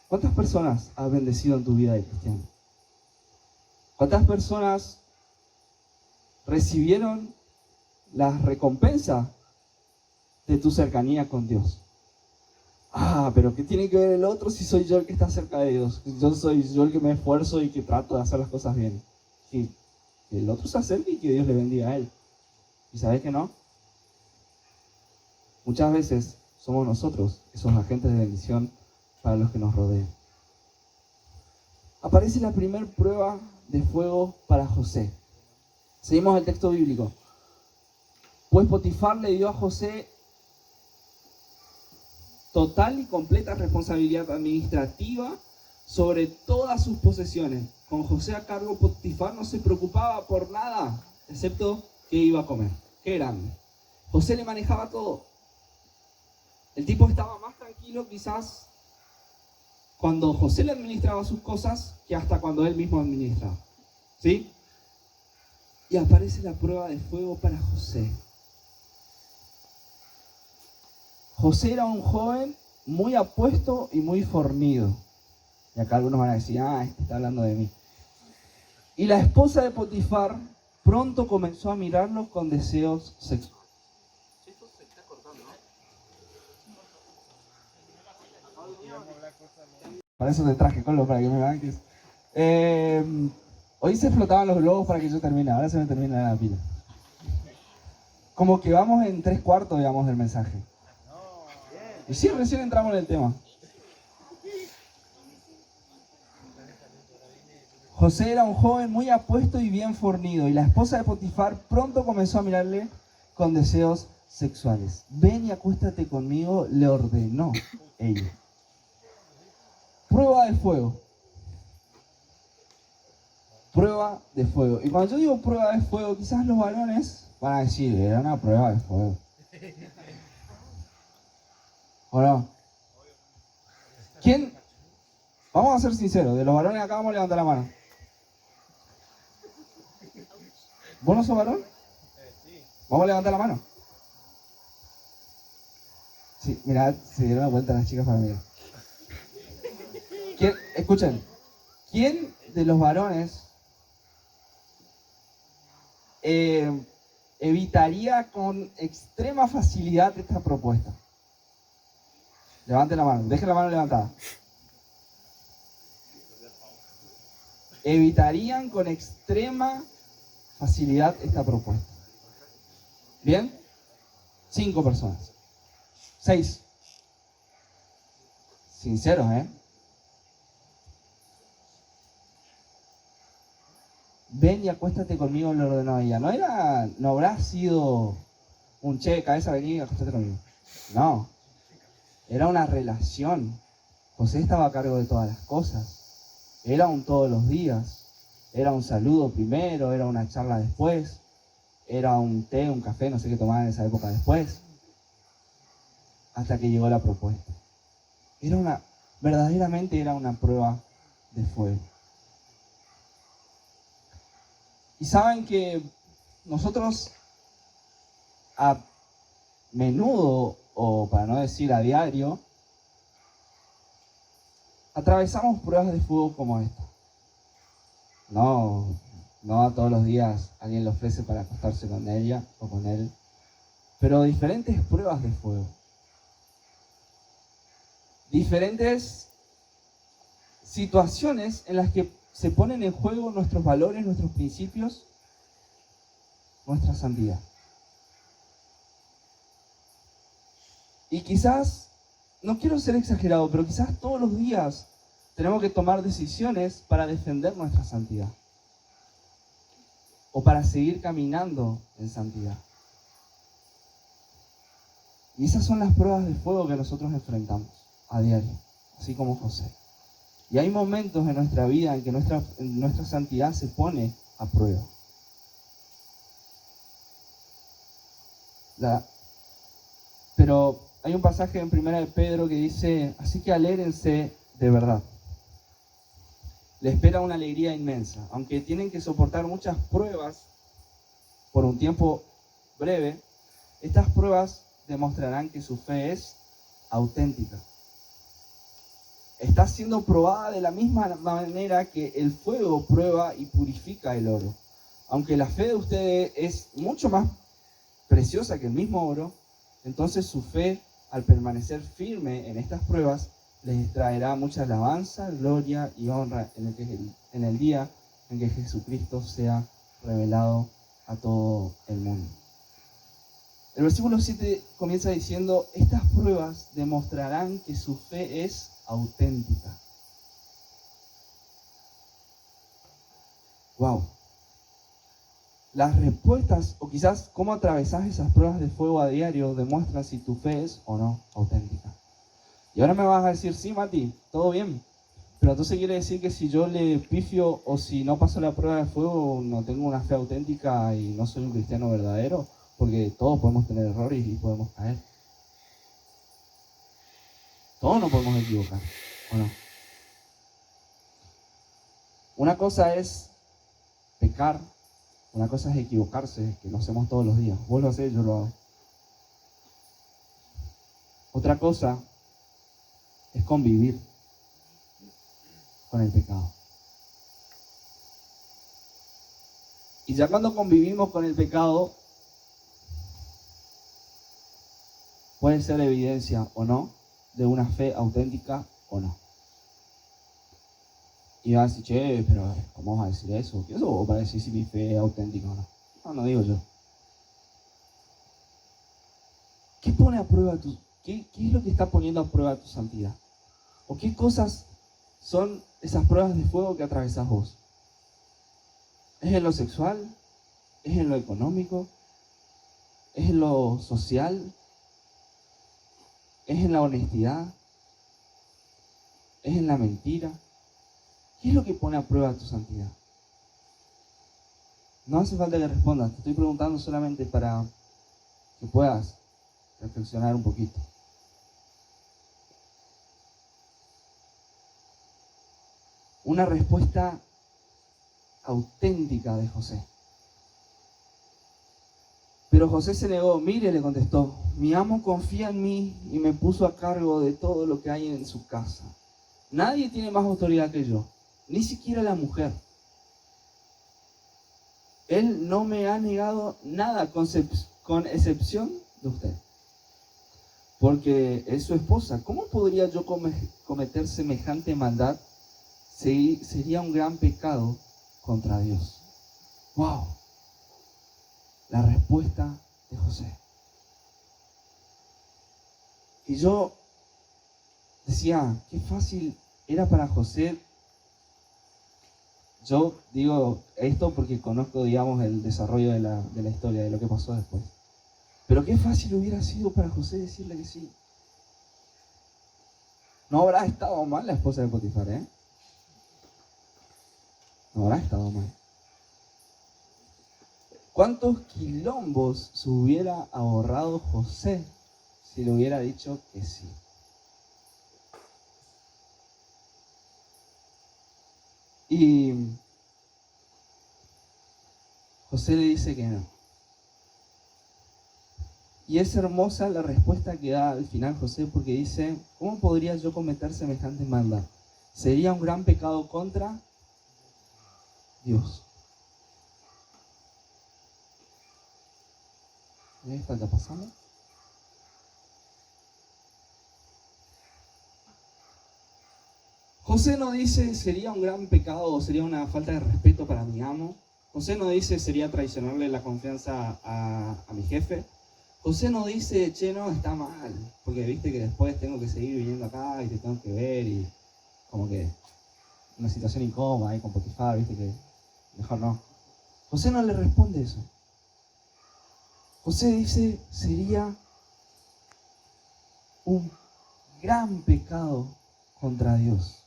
¿Cuántas personas has bendecido en tu vida de cristiano? ¿Cuántas personas recibieron las recompensas de tu cercanía con Dios? Pero ¿qué tiene que ver el otro si soy yo el que está cerca de Dios? Soy yo el que me esfuerzo y que trato de hacer las cosas bien. Sí. Que el otro se acerque y que Dios le bendiga a él. ¿Y sabes que no? Muchas veces somos nosotros esos agentes de bendición para los que nos rodean. Aparece la primera prueba de fuego para José. Seguimos el texto bíblico. Pues Potifar le dio a José total y completa responsabilidad administrativa sobre todas sus posesiones. Con José a cargo, Potifar no se preocupaba por nada, excepto qué iba a comer. Qué grande. José le manejaba todo. El tipo estaba más tranquilo quizás cuando José le administraba sus cosas que hasta cuando él mismo administraba. ¿Sí? Y aparece la prueba de fuego para José. José era un joven muy apuesto y muy fornido. Y acá algunos van a decir, este está hablando de mí. Y la esposa de Potifar pronto comenzó a mirarlo con deseos sexuales. Esto se está cortando, ¿no? Para eso te traje, Colo, para que me banques. Hoy se flotaban los globos para que yo termine, ahora se me termina la pila. como que vamos en 3/4, digamos, del mensaje. Y sí, recién entramos en el tema. José era un joven muy apuesto y bien fornido, y la esposa de Potifar pronto comenzó a mirarle con deseos sexuales. Ven y acuéstate conmigo, le ordenó ella. Prueba de fuego. Prueba de fuego. Y cuando yo digo prueba de fuego, quizás los varones van a decir, era una prueba de fuego. ¿O no? ¿Quién? Vamos a ser sinceros, de los varones acá vamos a levantar la mano. ¿Vos no sos varón? Vamos a levantar la mano. Sí, mirad, se dieron la vuelta las chicas para mirar. Escuchen, ¿quién de los varones evitaría con extrema facilidad esta propuesta? Levanten la mano, dejen la mano levantada. Evitarían con extrema facilidad esta propuesta. ¿Bien? 5 personas. 6. Sinceros, ¿eh? Ven y acuéstate conmigo, le ordenó ella. No habrá sido un che, cabeza, vení y acuéstate conmigo. No. Era una relación. José estaba a cargo de todas las cosas. Era un todos los días. Era un saludo primero, era una charla después. Era un té, un café, no sé qué tomaban en esa época después. Hasta que llegó la propuesta. Verdaderamente era una prueba de fuego. Y saben que nosotros a menudo, o para no decir a diario, atravesamos pruebas de fuego como esta. No todos los días alguien le ofrece para acostarse con ella o con él, pero diferentes pruebas de fuego. Diferentes situaciones en las que se ponen en juego nuestros valores, nuestros principios, nuestra santidad. Y quizás, no quiero ser exagerado, pero quizás todos los días tenemos que tomar decisiones para defender nuestra santidad. O para seguir caminando en santidad. Y esas son las pruebas de fuego que nosotros enfrentamos a diario, así como José. Y hay momentos en nuestra vida en que nuestra santidad se pone a prueba. Pero hay un pasaje en 1 de Pedro que dice, así que alégrense de verdad. Le espera una alegría inmensa, aunque tienen que soportar muchas pruebas por un tiempo breve. Estas pruebas demostrarán que su fe es auténtica. Está siendo probada de la misma manera que el fuego prueba y purifica el oro. Aunque la fe de ustedes es mucho más preciosa que el mismo oro, entonces su fe, al permanecer firme en estas pruebas, les traerá mucha alabanza, gloria y honra en el día en que Jesucristo sea revelado a todo el mundo. El versículo 7 comienza diciendo, estas pruebas demostrarán que su fe es auténtica. Wow. Las respuestas, o quizás cómo atravesás esas pruebas de fuego a diario, demuestran si tu fe es o no auténtica. Y ahora me vas a decir, sí, Mati, todo bien. Pero entonces quiere decir que si yo le pifio o si no paso la prueba de fuego, no tengo una fe auténtica y no soy un cristiano verdadero, porque todos podemos tener errores y podemos caer. Todos nos podemos equivocar, ¿o no? Una cosa es pecar, una cosa es equivocarse, que lo hacemos todos los días. Vos lo hacés, yo lo hago. Otra cosa es convivir con el pecado. Y ya cuando convivimos con el pecado, puede ser evidencia o no de una fe auténtica o no. Y vas a decir, che, pero ¿cómo vas a decir eso? ¿Qué eso? ¿O para decir si mi fe es auténtica o no? No digo yo. ¿Qué pone a prueba qué es lo que está poniendo a prueba tu santidad? ¿O qué cosas son esas pruebas de fuego que atravesás vos? ¿Es en lo sexual? ¿Es en lo económico? ¿Es en lo social? ¿Es en la honestidad? ¿Es en la mentira? ¿Qué es lo que pone a prueba tu santidad? No hace falta que respondas, te estoy preguntando solamente para que puedas reflexionar un poquito. Una respuesta auténtica de José. Pero José se negó. Mire, le contestó, mi amo confía en mí y me puso a cargo de todo lo que hay en su casa. Nadie tiene más autoridad que yo, ni siquiera la mujer. Él no me ha negado nada con excepción de usted, porque es su esposa. ¿Cómo podría yo cometer semejante maldad? Sería un gran pecado contra Dios. ¡Wow! La respuesta de José. Y yo decía, qué fácil era para José. Yo digo esto porque conozco, digamos, el desarrollo de la historia, de lo que pasó después. Pero qué fácil hubiera sido para José decirle que sí. No habrá estado mal la esposa de Potifar, ¿eh? No habrá estado mal. ¿Cuántos quilombos se hubiera ahorrado José si le hubiera dicho que sí? Y José le dice que no. Y es hermosa la respuesta que da al final José, porque dice, ¿cómo podría yo cometer semejante maldad? Sería un gran pecado contra Dios. ¿Qué está pasando? José no dice sería un gran pecado o sería una falta de respeto para mi amo. José no dice sería traicionarle la confianza a mi jefe. José no dice, che, no, está mal, porque viste que después tengo que seguir viniendo acá y te tengo que ver y como que una situación incómoda ahí con Potifar, viste que mejor no. José no le responde eso. José dice, sería un gran pecado contra Dios.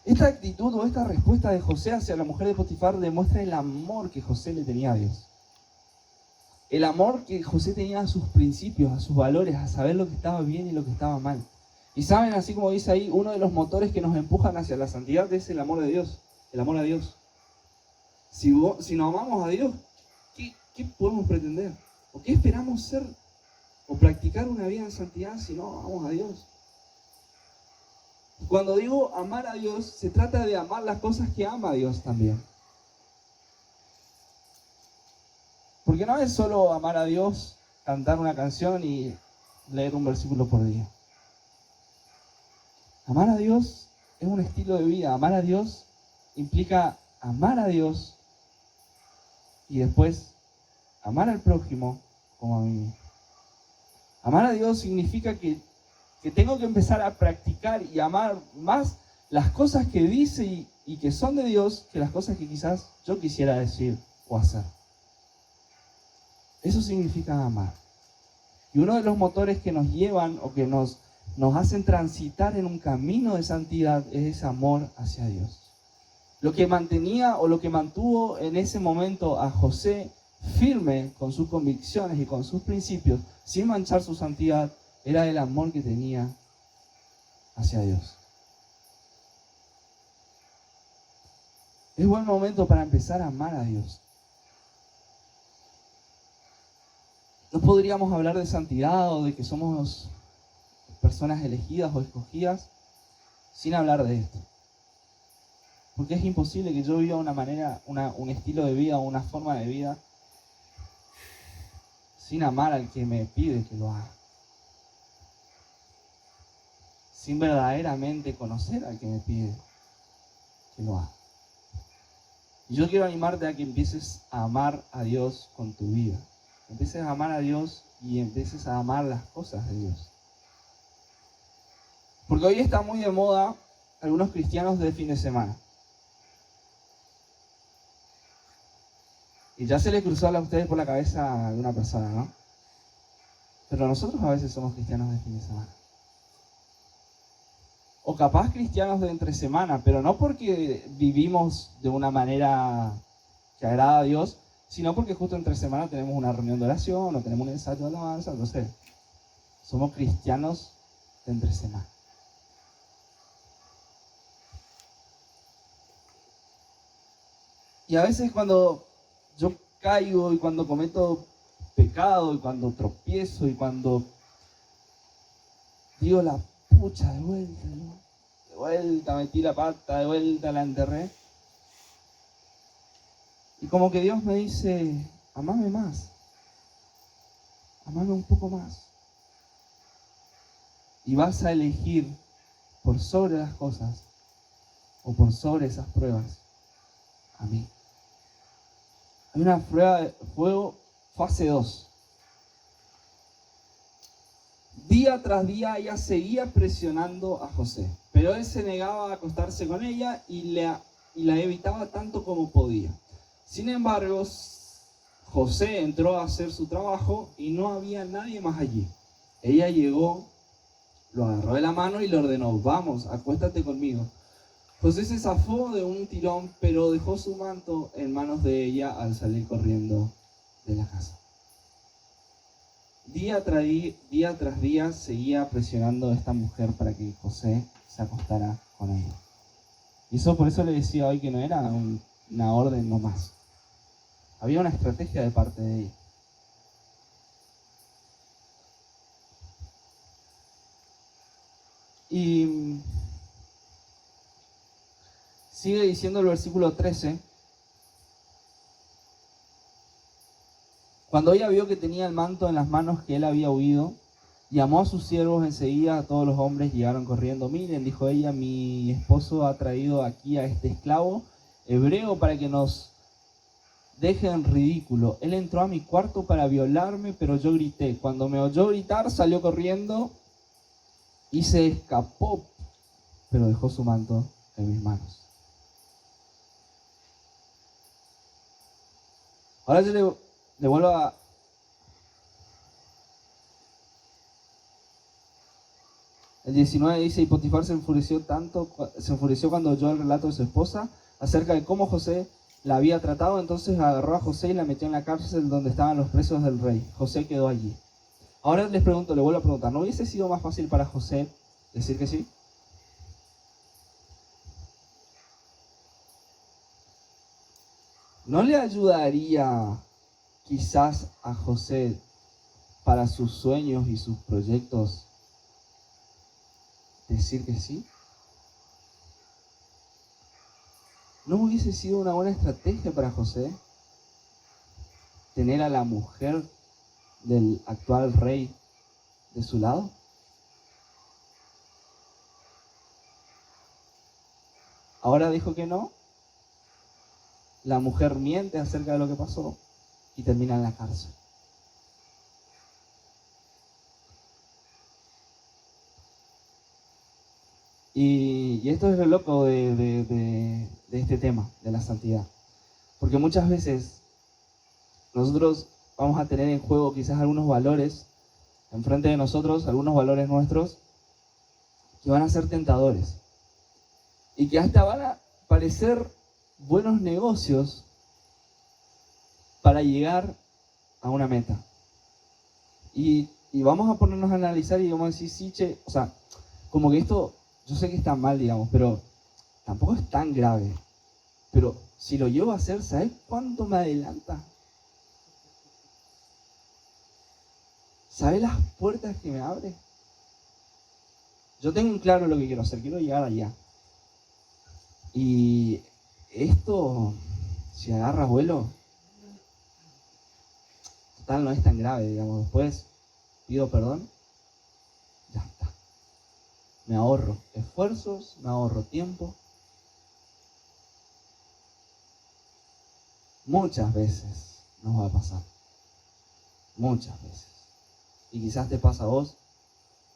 Esta actitud o esta respuesta de José hacia la mujer de Potifar demuestra el amor que José le tenía a Dios. El amor que José tenía a sus principios, a sus valores, a saber lo que estaba bien y lo que estaba mal. Y saben, así como dice ahí, uno de los motores que nos empujan hacia la santidad es el amor de Dios, el amor a Dios. Si no amamos a Dios, ¿qué podemos pretender? ¿O qué esperamos ser o practicar una vida en santidad si no amamos a Dios? Cuando digo amar a Dios, se trata de amar las cosas que ama a Dios también. Porque no es solo amar a Dios, cantar una canción y leer un versículo por día. Amar a Dios es un estilo de vida. Amar a Dios implica amar a Dios y después amar al prójimo como a mí mismo. Amar a Dios significa que tengo que empezar a practicar y amar más las cosas que dice y que son de Dios que las cosas que quizás yo quisiera decir o hacer. Eso significa amar. Y uno de los motores que nos llevan o que nos hacen transitar en un camino de santidad es ese amor hacia Dios. Lo que mantenía o lo que mantuvo en ese momento a José firme con sus convicciones y con sus principios, sin manchar su santidad, era el amor que tenía hacia Dios. Es buen momento para empezar a amar a Dios. No podríamos hablar de santidad o de que somos personas elegidas o escogidas sin hablar de esto. Porque es imposible que yo viva una manera, un estilo de vida o una forma de vida sin amar al que me pide que lo haga. Sin verdaderamente conocer al que me pide que lo haga. Y yo quiero animarte a que empieces a amar a Dios con tu vida. Empieces a amar a Dios y empieces a amar las cosas de Dios. Porque hoy está muy de moda algunos cristianos de fin de semana. Y ya se le cruzó a ustedes por la cabeza a alguna persona, ¿no? Pero nosotros a veces somos cristianos de fin de semana. O capaz cristianos de entre semana, pero no porque vivimos de una manera que agrada a Dios, sino porque justo entre semana tenemos una reunión de oración o tenemos un ensayo de alabanza, no sé. Somos cristianos de entre semana. Y a veces cuando yo caigo y cuando cometo pecado y cuando tropiezo y cuando digo la pucha de vuelta, ¿no? De vuelta metí la pata, de vuelta la enterré. Y como que Dios me dice, amame más, amame un poco más. Y vas a elegir por sobre las cosas o por sobre esas pruebas a mí. Hay una prueba de fuego, fase 2. Día tras día ella seguía presionando a José, pero él se negaba a acostarse con ella y la evitaba tanto como podía. Sin embargo, José entró a hacer su trabajo y no había nadie más allí. Ella llegó, lo agarró de la mano y le ordenó, vamos, acuéstate conmigo. José se zafó de un tirón, pero dejó su manto en manos de ella al salir corriendo de la casa. Día tras día seguía presionando a esta mujer para que José se acostara con ella. Y eso por eso le decía hoy que no era una orden nomás. Había una estrategia de parte de ella. Y sigue diciendo el versículo 13. Cuando ella vio que tenía el manto en las manos que él había huido, llamó a sus siervos enseguida, a todos los hombres llegaron corriendo. Miren, dijo ella, mi esposo ha traído aquí a este esclavo hebreo para que nos deje en ridículo. Él entró a mi cuarto para violarme, pero yo grité. Cuando me oyó gritar, salió corriendo y se escapó, pero dejó su manto en mis manos. Ahora yo le vuelvo a... El 19 dice, y Potifar se enfureció cuando oyó el relato de su esposa acerca de cómo José la había tratado. Entonces agarró a José y la metió en la cárcel donde estaban los presos del rey. José quedó allí. Ahora les pregunto, le vuelvo a preguntar, ¿no hubiese sido más fácil para José decir que sí? ¿No le ayudaría quizás a José para sus sueños y sus proyectos decir que sí? ¿No hubiese sido una buena estrategia para José tener a la mujer del actual rey de su lado? Ahora dijo que no. La mujer miente acerca de lo que pasó y termina en la cárcel. Y esto es lo loco de este tema, de la santidad. Porque muchas veces nosotros vamos a tener en juego quizás algunos valores enfrente de nosotros, algunos valores nuestros, que van a ser tentadores. Y que hasta van a parecer buenos negocios para llegar a una meta. Y vamos a ponernos a analizar y vamos a decir, sí, che, o sea, como que esto, yo sé que está mal, digamos, pero tampoco es tan grave. Pero si lo llevo a hacer, ¿sabes cuánto me adelanta? ¿Sabes las puertas que me abre? Yo tengo en claro lo que quiero hacer, quiero llegar allá. Y esto, si agarra vuelo, total no es tan grave, digamos. Después pido perdón, ya está. Me ahorro esfuerzos, me ahorro tiempo. Muchas veces nos va a pasar. Muchas veces. Y quizás te pasa a vos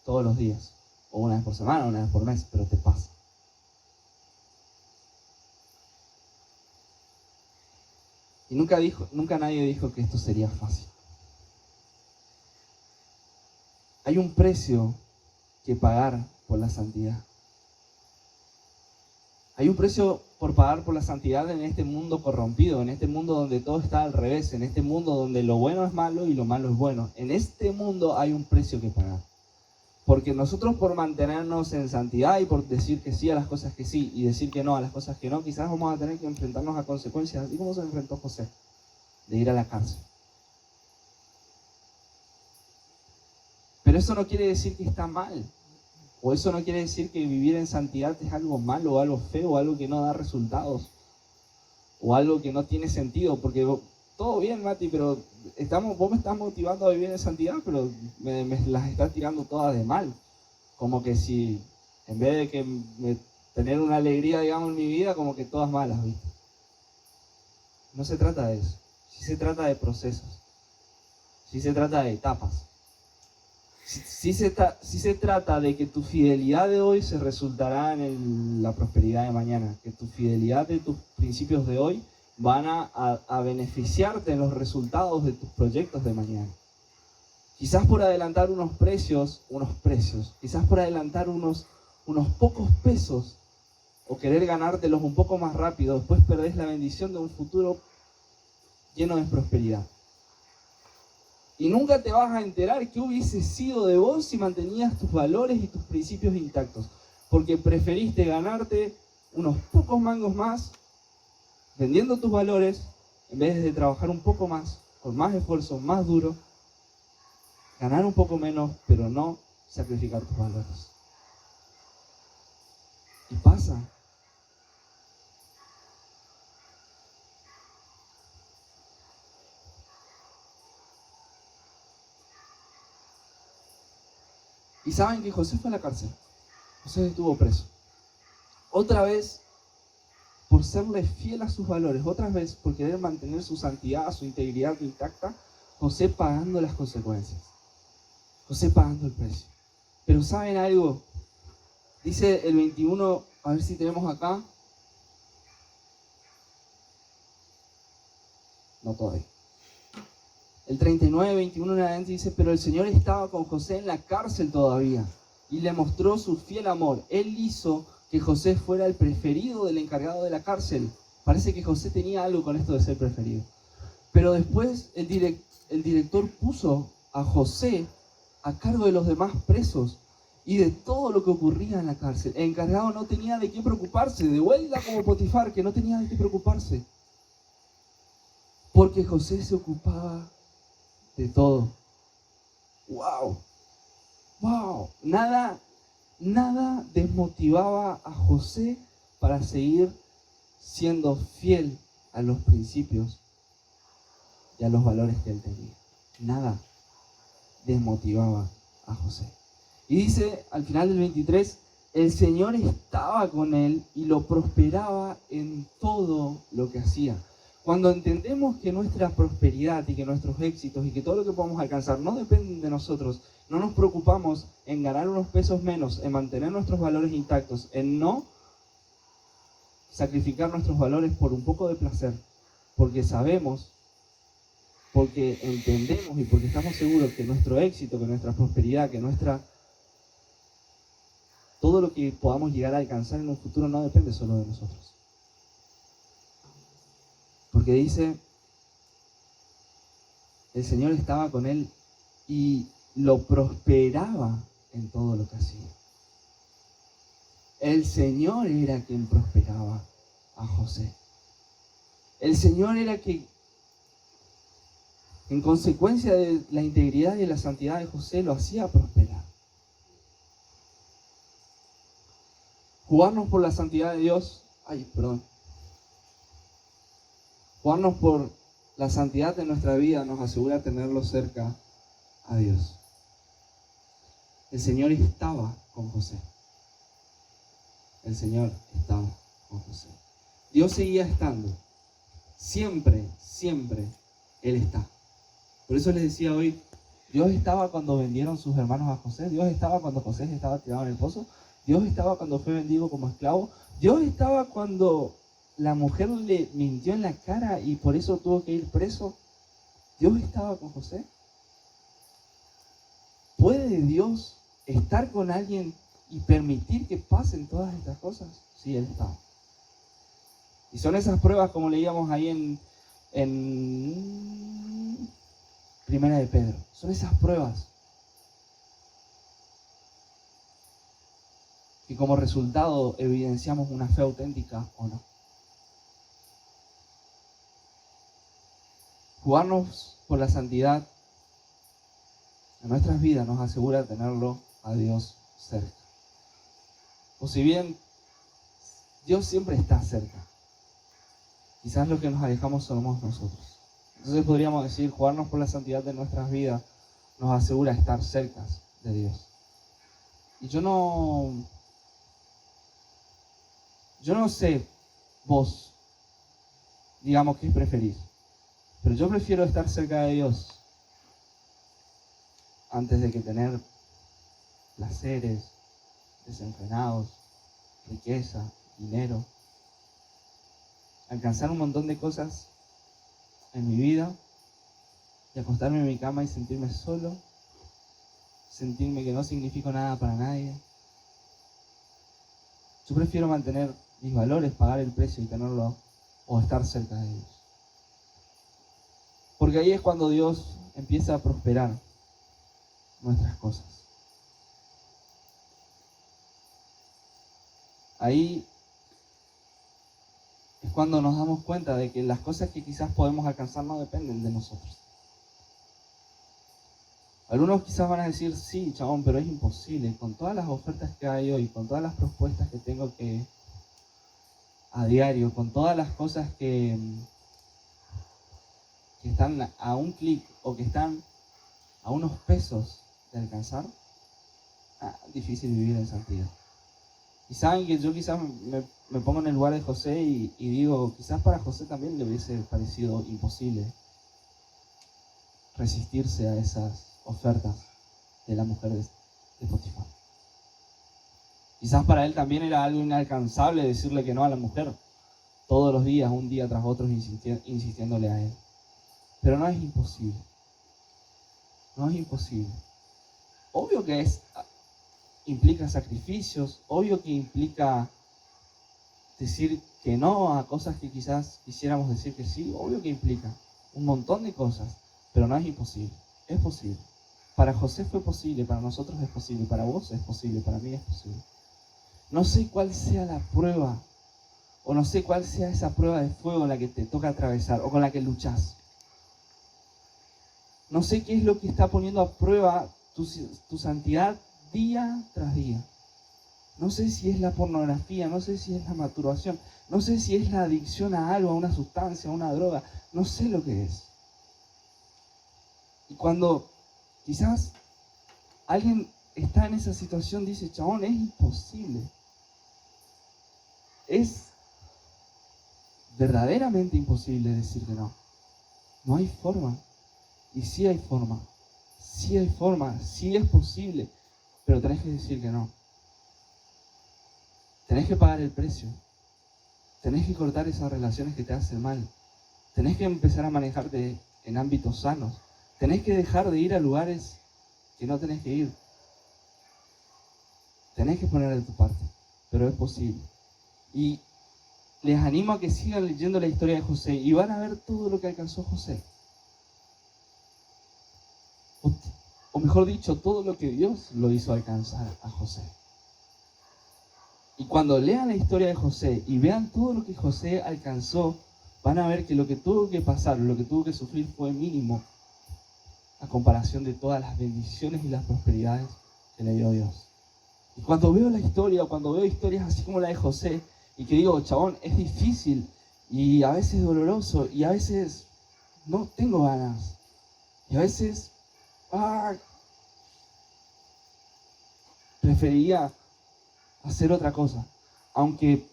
todos los días, o una vez por semana, una vez por mes, pero te pasa. Y nunca nadie dijo que esto sería fácil. Hay un precio que pagar por la santidad. Hay un precio por pagar por la santidad en este mundo corrompido, en este mundo donde todo está al revés, en este mundo donde lo bueno es malo y lo malo es bueno. En este mundo hay un precio que pagar. Porque nosotros, por mantenernos en santidad y por decir que sí a las cosas que sí y decir que no a las cosas que no, quizás vamos a tener que enfrentarnos a consecuencias, así como se enfrentó José, de ir a la cárcel. Pero eso no quiere decir que está mal. O eso no quiere decir que vivir en santidad es algo malo, o algo feo, o algo que no da resultados, o algo que no tiene sentido. Porque todo bien, Mati, pero vos me estás motivando a vivir en santidad, pero me las estás tirando todas de mal. Como que si, en vez de tener una alegría, digamos, en mi vida, como que todas malas, ¿viste? No se trata de eso. Sí se trata de procesos. Sí se trata de etapas. Sí se trata de que tu fidelidad de hoy se resultará en la prosperidad de mañana, que tu fidelidad de tus principios de hoy van a beneficiarte en los resultados de tus proyectos de mañana. Quizás por adelantar unos precios, quizás por adelantar unos pocos pesos o querer ganártelos un poco más rápido, después perdés la bendición de un futuro lleno de prosperidad. Y nunca te vas a enterar qué hubiese sido de vos si mantenías tus valores y tus principios intactos. Porque preferiste ganarte unos pocos mangos más vendiendo tus valores en vez de trabajar un poco más, con más esfuerzo, más duro, ganar un poco menos, pero no sacrificar tus valores. Y pasa. Y saben que José fue a la cárcel. José estuvo preso. Otra vez, por serle fiel a sus valores, otra vez por querer mantener su santidad, su integridad intacta, José pagando las consecuencias. José pagando el precio. Pero ¿saben algo? Dice el 21, a ver si tenemos acá. No todavía. El 39, 21 en adelante dice, pero el Señor estaba con José en la cárcel todavía y le mostró su fiel amor. Él hizo que José fuera el preferido del encargado de la cárcel. Parece que José tenía algo con esto de ser preferido. Pero después el director puso a José a cargo de los demás presos y de todo lo que ocurría en la cárcel. El encargado no tenía de qué preocuparse, de vuelta como Potifar, que no tenía de qué preocuparse. Porque José se ocupaba de todo. ¡Wow! ¡Wow! Nada desmotivaba a José para seguir siendo fiel a los principios y a los valores que él tenía. Nada desmotivaba a José. Y dice al final del 23, el Señor estaba con él y lo prosperaba en todo lo que hacía. Cuando entendemos que nuestra prosperidad y que nuestros éxitos y que todo lo que podamos alcanzar no dependen de nosotros, no nos preocupamos en ganar unos pesos menos, en mantener nuestros valores intactos, en no sacrificar nuestros valores por un poco de placer, porque sabemos, porque entendemos y porque estamos seguros que nuestro éxito, que nuestra prosperidad, que todo lo que podamos llegar a alcanzar en un futuro no depende solo de nosotros. Porque dice, el Señor estaba con él y lo prosperaba en todo lo que hacía. El Señor era quien prosperaba a José. El Señor era quien, en consecuencia de la integridad y la santidad de José, lo hacía prosperar. Jugarnos por la santidad de Dios, jugarnos por la santidad de nuestra vida nos asegura tenerlo cerca a Dios. El Señor estaba con José. El Señor estaba con José. Dios seguía estando. Siempre, siempre Él está. Por eso les decía hoy, Dios estaba cuando vendieron sus hermanos a José. Dios estaba cuando José estaba tirado en el pozo. Dios estaba cuando fue vendido como esclavo. Dios estaba cuando la mujer le mintió en la cara y por eso tuvo que ir preso. Dios estaba con José. ¿Puede Dios estar con alguien y permitir que pasen todas estas cosas? Sí, Él estaba. Y son esas pruebas, como leíamos ahí en Primera de Pedro. Son esas pruebas que como resultado evidenciamos una fe auténtica o no. Jugarnos por la santidad en nuestras vidas nos asegura tenerlo a Dios cerca. O si bien Dios siempre está cerca, quizás lo que nos alejamos somos nosotros. Entonces podríamos decir, jugarnos por la santidad de nuestras vidas nos asegura estar cerca de Dios. Y yo no sé vos, digamos, qué preferís, pero yo prefiero estar cerca de Dios antes de que tener placeres desenfrenados, riqueza, dinero, alcanzar un montón de cosas en mi vida y acostarme en mi cama y sentirme solo, sentirme que no significo nada para nadie. Yo prefiero mantener mis valores, pagar el precio y tenerlo o estar cerca de Dios. Porque ahí es cuando Dios empieza a prosperar nuestras cosas. Ahí es cuando nos damos cuenta de que las cosas que quizás podemos alcanzar no dependen de nosotros. Algunos quizás van a decir, sí, chabón, pero es imposible. Con todas las ofertas que hay hoy, con todas las propuestas que tengo que a diario, con todas las cosas que están a un clic o que están a unos pesos de alcanzar, difícil vivir en santidad. Y saben que yo quizás me pongo en el lugar de José y digo, quizás para José también le hubiese parecido imposible resistirse a esas ofertas de la mujer de Potifar. Quizás para él también era algo inalcanzable decirle que no a la mujer todos los días, un día tras otro, insistiéndole a él. Pero no es imposible. No es imposible. Obvio que implica sacrificios, obvio que implica decir que no a cosas que quizás quisiéramos decir que sí, obvio que implica un montón de cosas, pero no es imposible, es posible. Para José fue posible, para nosotros es posible, para vos es posible, para mí es posible. No sé cuál sea la prueba, o no sé cuál sea esa prueba de fuego en la que te toca atravesar, o con la que luchás. No sé qué es lo que está poniendo a prueba tu santidad día tras día. No sé si es la pornografía, no sé si es la masturbación, no sé si es la adicción a algo, a una sustancia, a una droga, no sé lo que es. Y cuando quizás alguien está en esa situación, dice, chabón, es imposible. Es verdaderamente imposible decir que no. No hay forma. Y sí hay forma. Sí hay forma, sí es posible. Pero tenés que decir que no. Tenés que pagar el precio. Tenés que cortar esas relaciones que te hacen mal. Tenés que empezar a manejarte en ámbitos sanos. Tenés que dejar de ir a lugares que no tenés que ir. Tenés que poner de tu parte, pero es posible. Y les animo a que sigan leyendo la historia de José y van a ver todo lo que alcanzó José. O mejor dicho, todo lo que Dios lo hizo alcanzar a José. Y cuando lean la historia de José y vean todo lo que José alcanzó, van a ver que lo que tuvo que pasar, lo que tuvo que sufrir fue mínimo a comparación de todas las bendiciones y las prosperidades que le dio Dios. Y cuando veo la historia, cuando veo historias así como la de José, y que digo, chabón, es difícil, y a veces doloroso, y a veces no tengo ganas, y a veces preferiría hacer otra cosa. Aunque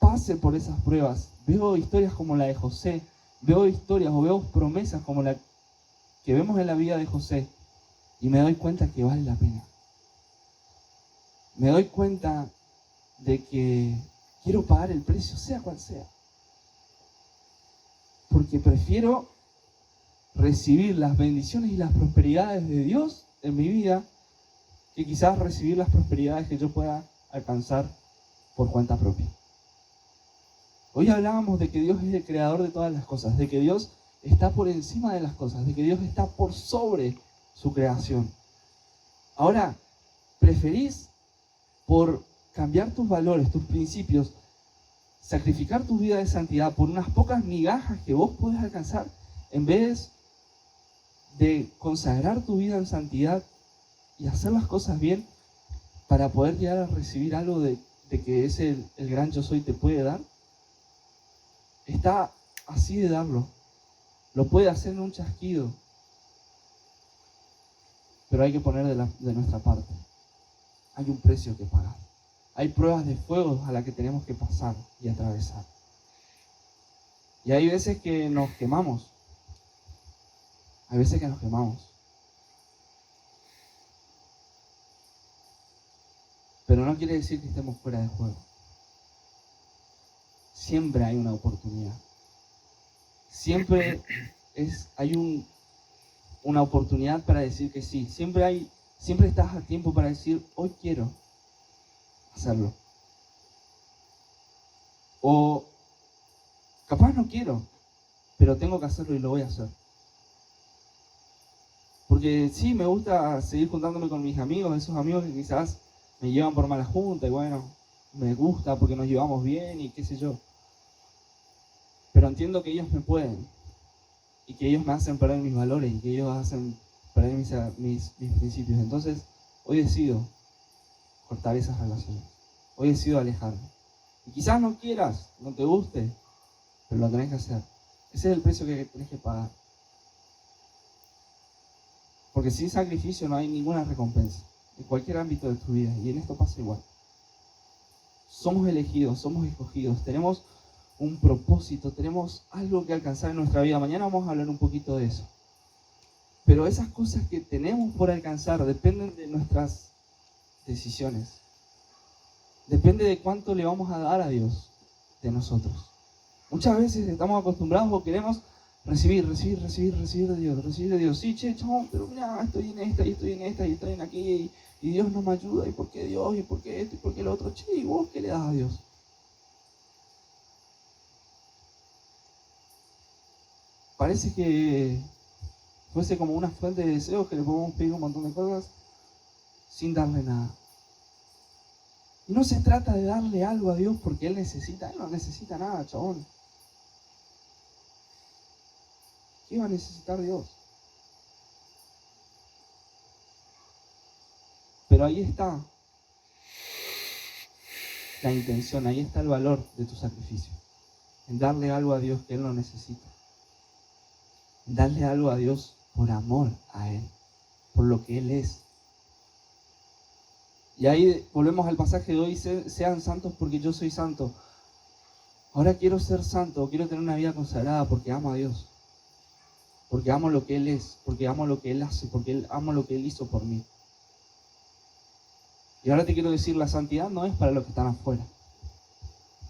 pase por esas pruebas, veo historias como la de José, veo historias o veo promesas como la que que vemos en la vida de José y me doy cuenta que vale la pena. Me doy cuenta de que quiero pagar el precio, sea cual sea. Porque prefiero recibir las bendiciones y las prosperidades de Dios en mi vida que quizás recibir las prosperidades que yo pueda alcanzar por cuenta propia. Hoy hablábamos de que Dios es el creador de todas las cosas, de que Dios está por encima de las cosas, de que Dios está por sobre su creación. Ahora, ¿preferís por cambiar tus valores, tus principios, sacrificar tu vida de santidad por unas pocas migajas que vos podés alcanzar, en vez de consagrar tu vida en santidad y hacer las cosas bien para poder llegar a recibir algo de que ese el gran yo soy te puede dar? Está así de darlo. Lo puede hacer en un chasquido. Pero hay que poner de nuestra parte. Hay un precio que pagar. Hay pruebas de fuego a las que tenemos que pasar y atravesar. Y hay veces que nos quemamos. Hay veces que nos quemamos. Pero no quiere decir que estemos fuera de juego. Siempre hay una oportunidad. Siempre hay una oportunidad para decir que sí. Siempre estás a tiempo para decir, hoy quiero hacerlo. O capaz no quiero, pero tengo que hacerlo y lo voy a hacer. Porque sí, me gusta seguir juntándome con mis amigos, esos amigos que quizás me llevan por mala junta y bueno, me gusta porque nos llevamos bien y qué sé yo. Pero entiendo que ellos me pueden y que ellos me hacen perder mis valores y que ellos hacen perder mis principios. Entonces, hoy decido cortar esas relaciones. Hoy decido alejarme. Y quizás no quieras, no te guste, pero lo tenés que hacer. Ese es el precio que tenés que pagar. Porque sin sacrificio no hay ninguna recompensa. En cualquier ámbito de tu vida. Y en esto pasa igual. Somos elegidos, somos escogidos. Tenemos un propósito, tenemos algo que alcanzar en nuestra vida. Mañana vamos a hablar un poquito de eso. Pero esas cosas que tenemos por alcanzar dependen de nuestras decisiones. Depende de cuánto le vamos a dar a Dios de nosotros. Muchas veces estamos acostumbrados o queremos recibir de Dios. Sí, che, chabón, pero mira, estoy en esta, y estoy en esta, y estoy en aquella, y Dios no me ayuda, y por qué Dios, y por qué esto, y por qué lo otro. Che, ¿y vos qué le das a Dios? Parece que fuese como una fuente de deseos que le podemos pedir un montón de cosas sin darle nada. Y no se trata de darle algo a Dios porque Él no necesita nada, chabón. ¿Qué va a necesitar Dios? Pero ahí está la intención, ahí está el valor de tu sacrificio. En darle algo a Dios que Él no necesita. En darle algo a Dios por amor a Él, por lo que Él es. Y ahí volvemos al pasaje de hoy, sean santos porque yo soy santo. Ahora quiero ser santo, quiero tener una vida consagrada porque amo a Dios. Porque amo lo que Él es, porque amo lo que Él hace, porque amo lo que Él hizo por mí. Y ahora te quiero decir, la santidad no es para los que están afuera.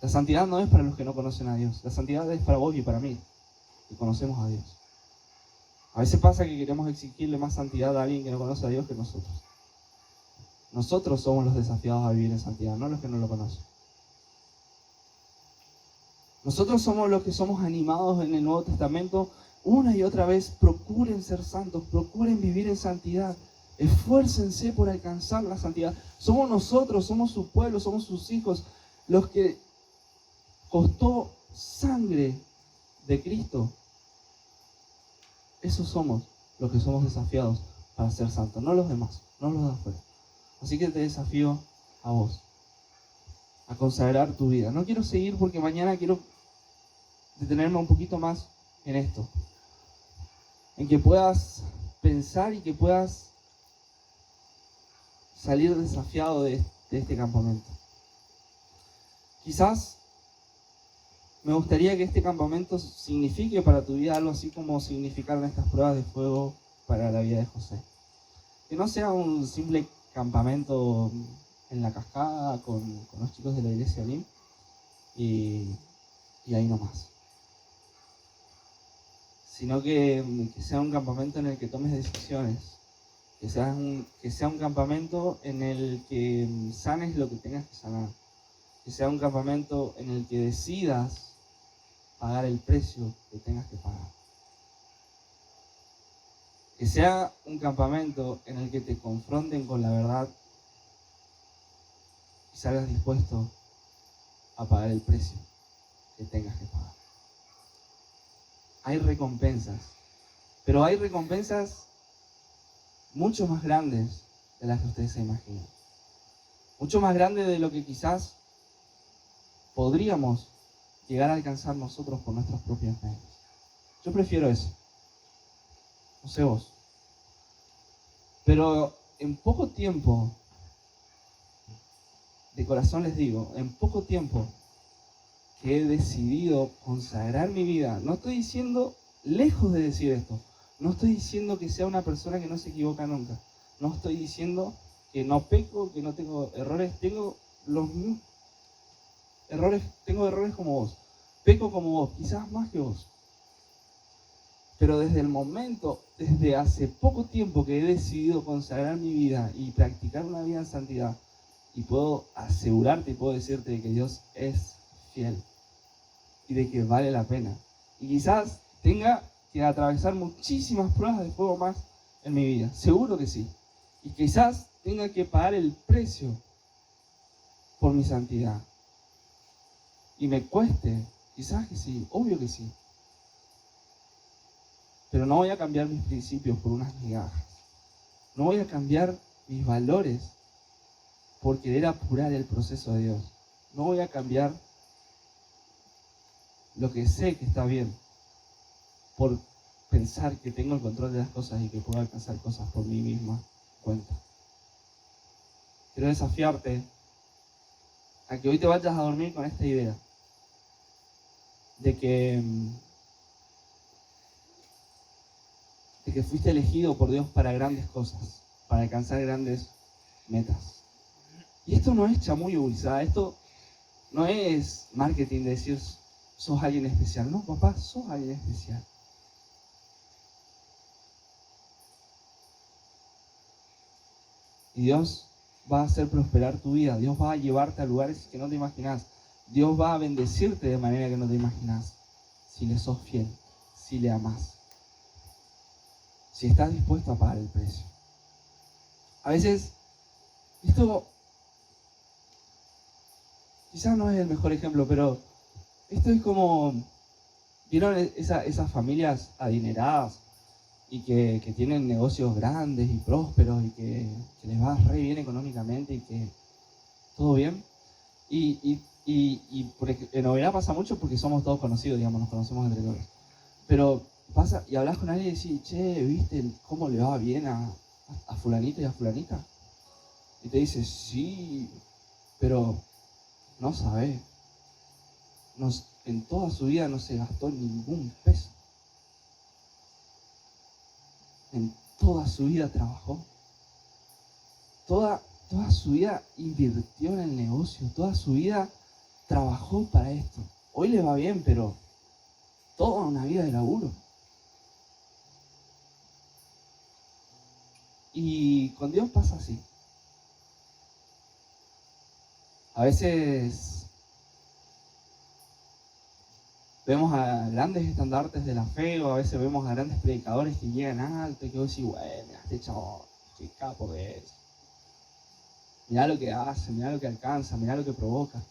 La santidad no es para los que no conocen a Dios. La santidad es para vos y para mí, que conocemos a Dios. A veces pasa que queremos exigirle más santidad a alguien que no conoce a Dios que nosotros. Nosotros somos los desafiados a vivir en santidad, no los que no lo conocen. Nosotros somos los que somos animados en el Nuevo Testamento una y otra vez. Procuren ser santos, procuren vivir en santidad, esfuércense por alcanzar la santidad. Somos nosotros, somos su pueblo, somos sus hijos, los que costó sangre de Cristo. Esos somos los que somos desafiados para ser santos, no los demás, no los de afuera. Así que te desafío a vos, a consagrar tu vida. No quiero seguir porque mañana quiero detenerme un poquito más en esto. En que puedas pensar y que puedas salir desafiado de este campamento. Quizás me gustaría que este campamento signifique para tu vida algo así como significaron estas pruebas de fuego para la vida de José. Que no sea un simple campamento en la cascada con los chicos de la iglesia Lim y ahí nomás. Sino que sea un campamento en el que tomes decisiones, que sea un campamento en el que sanes lo que tengas que sanar, que sea un campamento en el que decidas pagar el precio que tengas que pagar, que sea un campamento en el que te confronten con la verdad y salgas dispuesto a pagar el precio que tengas que pagar. Hay recompensas, pero hay recompensas mucho más grandes de las que ustedes se imaginan. Mucho más grandes de lo que quizás podríamos llegar a alcanzar nosotros por nuestros propios medios. Yo prefiero eso. No sé vos. Pero en poco tiempo, de corazón les digo, en poco tiempo que he decidido consagrar mi vida, no estoy diciendo, lejos de decir esto, no estoy diciendo que sea una persona que no se equivoca nunca, no estoy diciendo que no peco, que no tengo errores, tengo errores como vos, peco como vos, quizás más que vos, pero desde hace poco tiempo que he decidido consagrar mi vida y practicar una vida en santidad, y puedo asegurarte y puedo decirte que Dios es fiel y de que vale la pena. Y quizás tenga que atravesar muchísimas pruebas de fuego más en mi vida, seguro que sí. Y quizás tenga que pagar el precio por mi santidad. Y me cueste, quizás que sí, obvio que sí. Pero no voy a cambiar mis principios por unas migajas. No voy a cambiar mis valores por querer apurar el proceso de Dios. No voy a cambiar lo que sé que está bien por pensar que tengo el control de las cosas y que puedo alcanzar cosas por mí misma cuenta. Quiero desafiarte a que hoy te vayas a dormir con esta idea de que fuiste elegido por Dios para grandes cosas, para alcanzar grandes metas. Y esto no es chamullo, Ulsa, esto no es marketing de decir sos alguien especial. No, papá, sos alguien especial. Y Dios va a hacer prosperar tu vida. Dios va a llevarte a lugares que no te imaginas. Dios va a bendecirte de manera que no te imaginas. Si le sos fiel, si le amás, si estás dispuesto a pagar el precio. A veces, esto quizás no es el mejor ejemplo, pero esto es como, ¿vieron esas familias adineradas y que tienen negocios grandes y prósperos y que les va re bien económicamente y que todo bien? En Novedad pasa mucho porque somos todos conocidos, digamos, nos conocemos entre todos. Pero pasa y hablas con alguien y decís, che, ¿viste cómo le va bien a fulanito y a fulanita? Y te dice, sí, pero no sabe. En toda su vida no se gastó ningún peso. En toda su vida trabajó. Toda su vida invirtió en el negocio. Toda su vida trabajó para esto. Hoy le va bien, pero toda una vida de laburo. Y con Dios pasa así. A veces vemos a grandes estandartes de la fe, o a veces vemos a grandes predicadores que llegan alto y que vos decís, bueno, mira este chavo, qué capo que es. Mirá lo que hace, mirá lo que alcanza, mirá lo que provoca.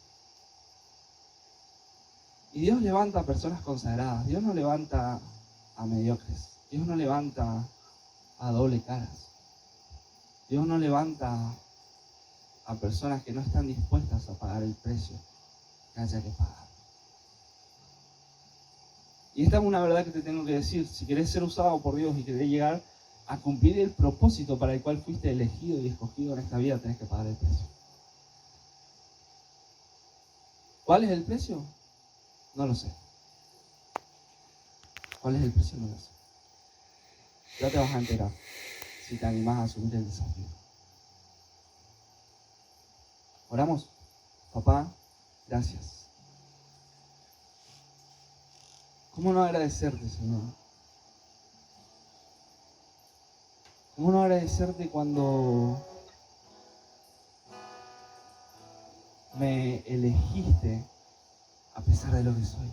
Y Dios levanta a personas consagradas, Dios no levanta a mediocres, Dios no levanta a doble caras, Dios no levanta a personas que no están dispuestas a pagar el precio que haya que pagar. Y esta es una verdad que te tengo que decir, si querés ser usado por Dios y querés llegar a cumplir el propósito para el cual fuiste elegido y escogido en esta vida, tenés que pagar el precio. ¿Cuál es el precio? No lo sé. ¿Cuál es el precio? No lo sé. Ya te vas a enterar si te animás a asumir el desafío. Oramos. Papá, gracias. ¿Cómo no agradecerte, Señor? ¿Cómo no agradecerte cuando me elegiste a pesar de lo que soy?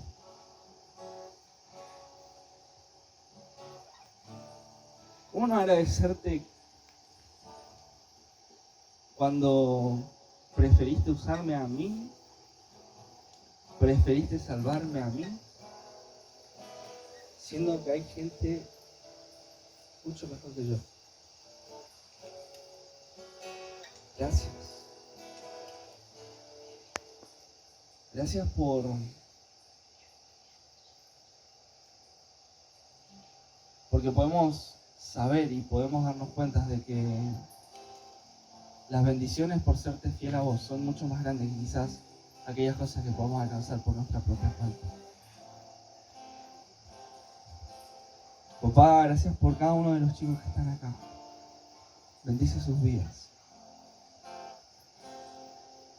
¿Cómo no agradecerte cuando preferiste usarme a mí? ¿Preferiste salvarme a mí? Siendo que hay gente mucho mejor que yo. Gracias. Gracias porque podemos saber y podemos darnos cuenta de que las bendiciones por serte fiel a vos son mucho más grandes que quizás aquellas cosas que podemos alcanzar por nuestra propia cuenta. Papá, gracias por cada uno de los chicos que están acá. Bendice sus vidas.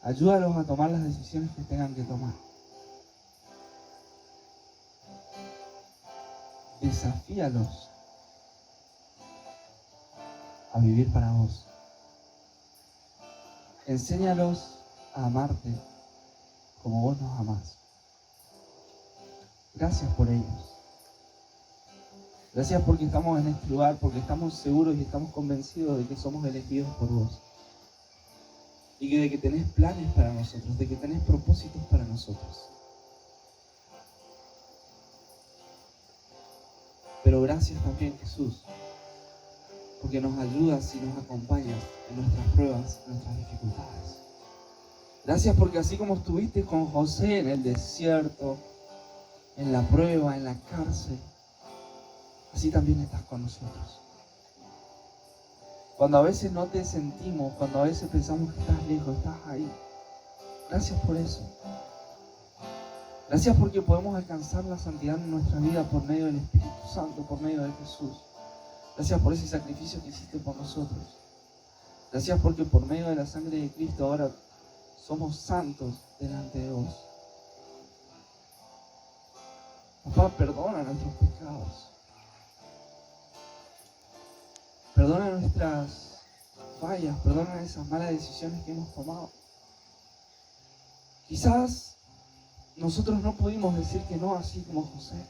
Ayúdalos a tomar las decisiones que tengan que tomar. Desafíalos a vivir para vos. Enséñalos a amarte como vos nos amás. Gracias por ellos. Gracias porque estamos en este lugar, porque estamos seguros y estamos convencidos de que somos elegidos por vos. Y de que tenés planes para nosotros, de que tenés propósitos para nosotros. Pero gracias también, Jesús, porque nos ayudas y nos acompañas en nuestras pruebas, en nuestras dificultades. Gracias porque así como estuviste con José en el desierto, en la prueba, en la cárcel, así también estás con nosotros. Cuando a veces no te sentimos, cuando a veces pensamos que estás lejos, estás ahí. Gracias por eso. Gracias porque podemos alcanzar la santidad en nuestra vida por medio del Espíritu Santo, por medio de Jesús. Gracias por ese sacrificio que hiciste por nosotros. Gracias porque por medio de la sangre de Cristo ahora somos santos delante de vos. Papá, perdona nuestros pecados. Perdona nuestras fallas, perdona esas malas decisiones que hemos tomado. Quizás nosotros no pudimos decir que no así como José.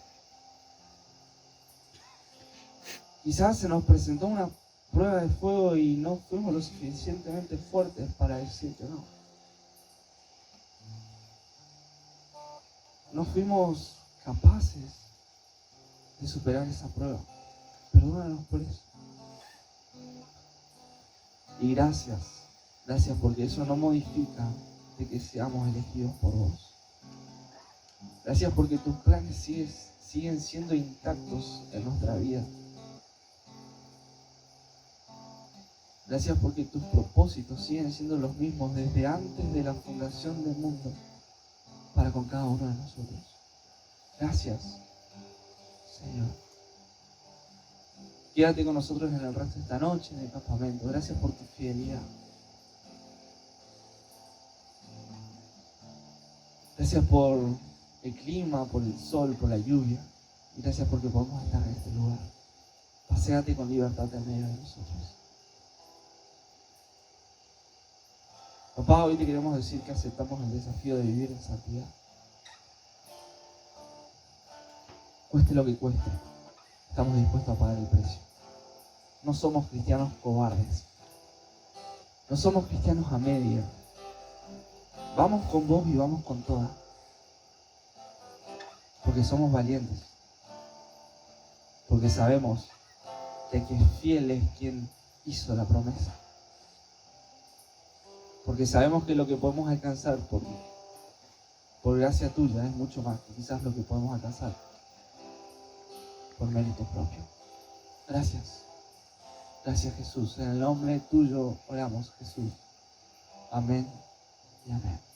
Quizás se nos presentó una prueba de fuego y no fuimos lo suficientemente fuertes para decir que no. No fuimos capaces de superar esa prueba. Perdónanos por eso. Y gracias porque eso no modifica de que seamos elegidos por vos. Gracias porque tus planes siguen siendo intactos en nuestra vida. Gracias porque tus propósitos siguen siendo los mismos desde antes de la fundación del mundo para con cada uno de nosotros. Gracias, Señor. Quédate con nosotros en el resto de esta noche, en el campamento. Gracias por tu fidelidad. Gracias por el clima, por el sol, por la lluvia. Y gracias porque podemos estar en este lugar. Paséate con libertad en medio de nosotros. Papá, hoy te queremos decir que aceptamos el desafío de vivir en santidad. Cueste lo que cueste, estamos dispuestos a pagar el precio. No somos cristianos cobardes. No somos cristianos a media. Vamos con vos y vamos con todas. Porque somos valientes. Porque sabemos de que fiel es quien hizo la promesa. Porque sabemos que lo que podemos alcanzar por gracia tuya es mucho más que quizás lo que podemos alcanzar por mérito propio. Gracias. Gracias, Jesús. En el nombre tuyo oramos, Jesús. Amén y amén.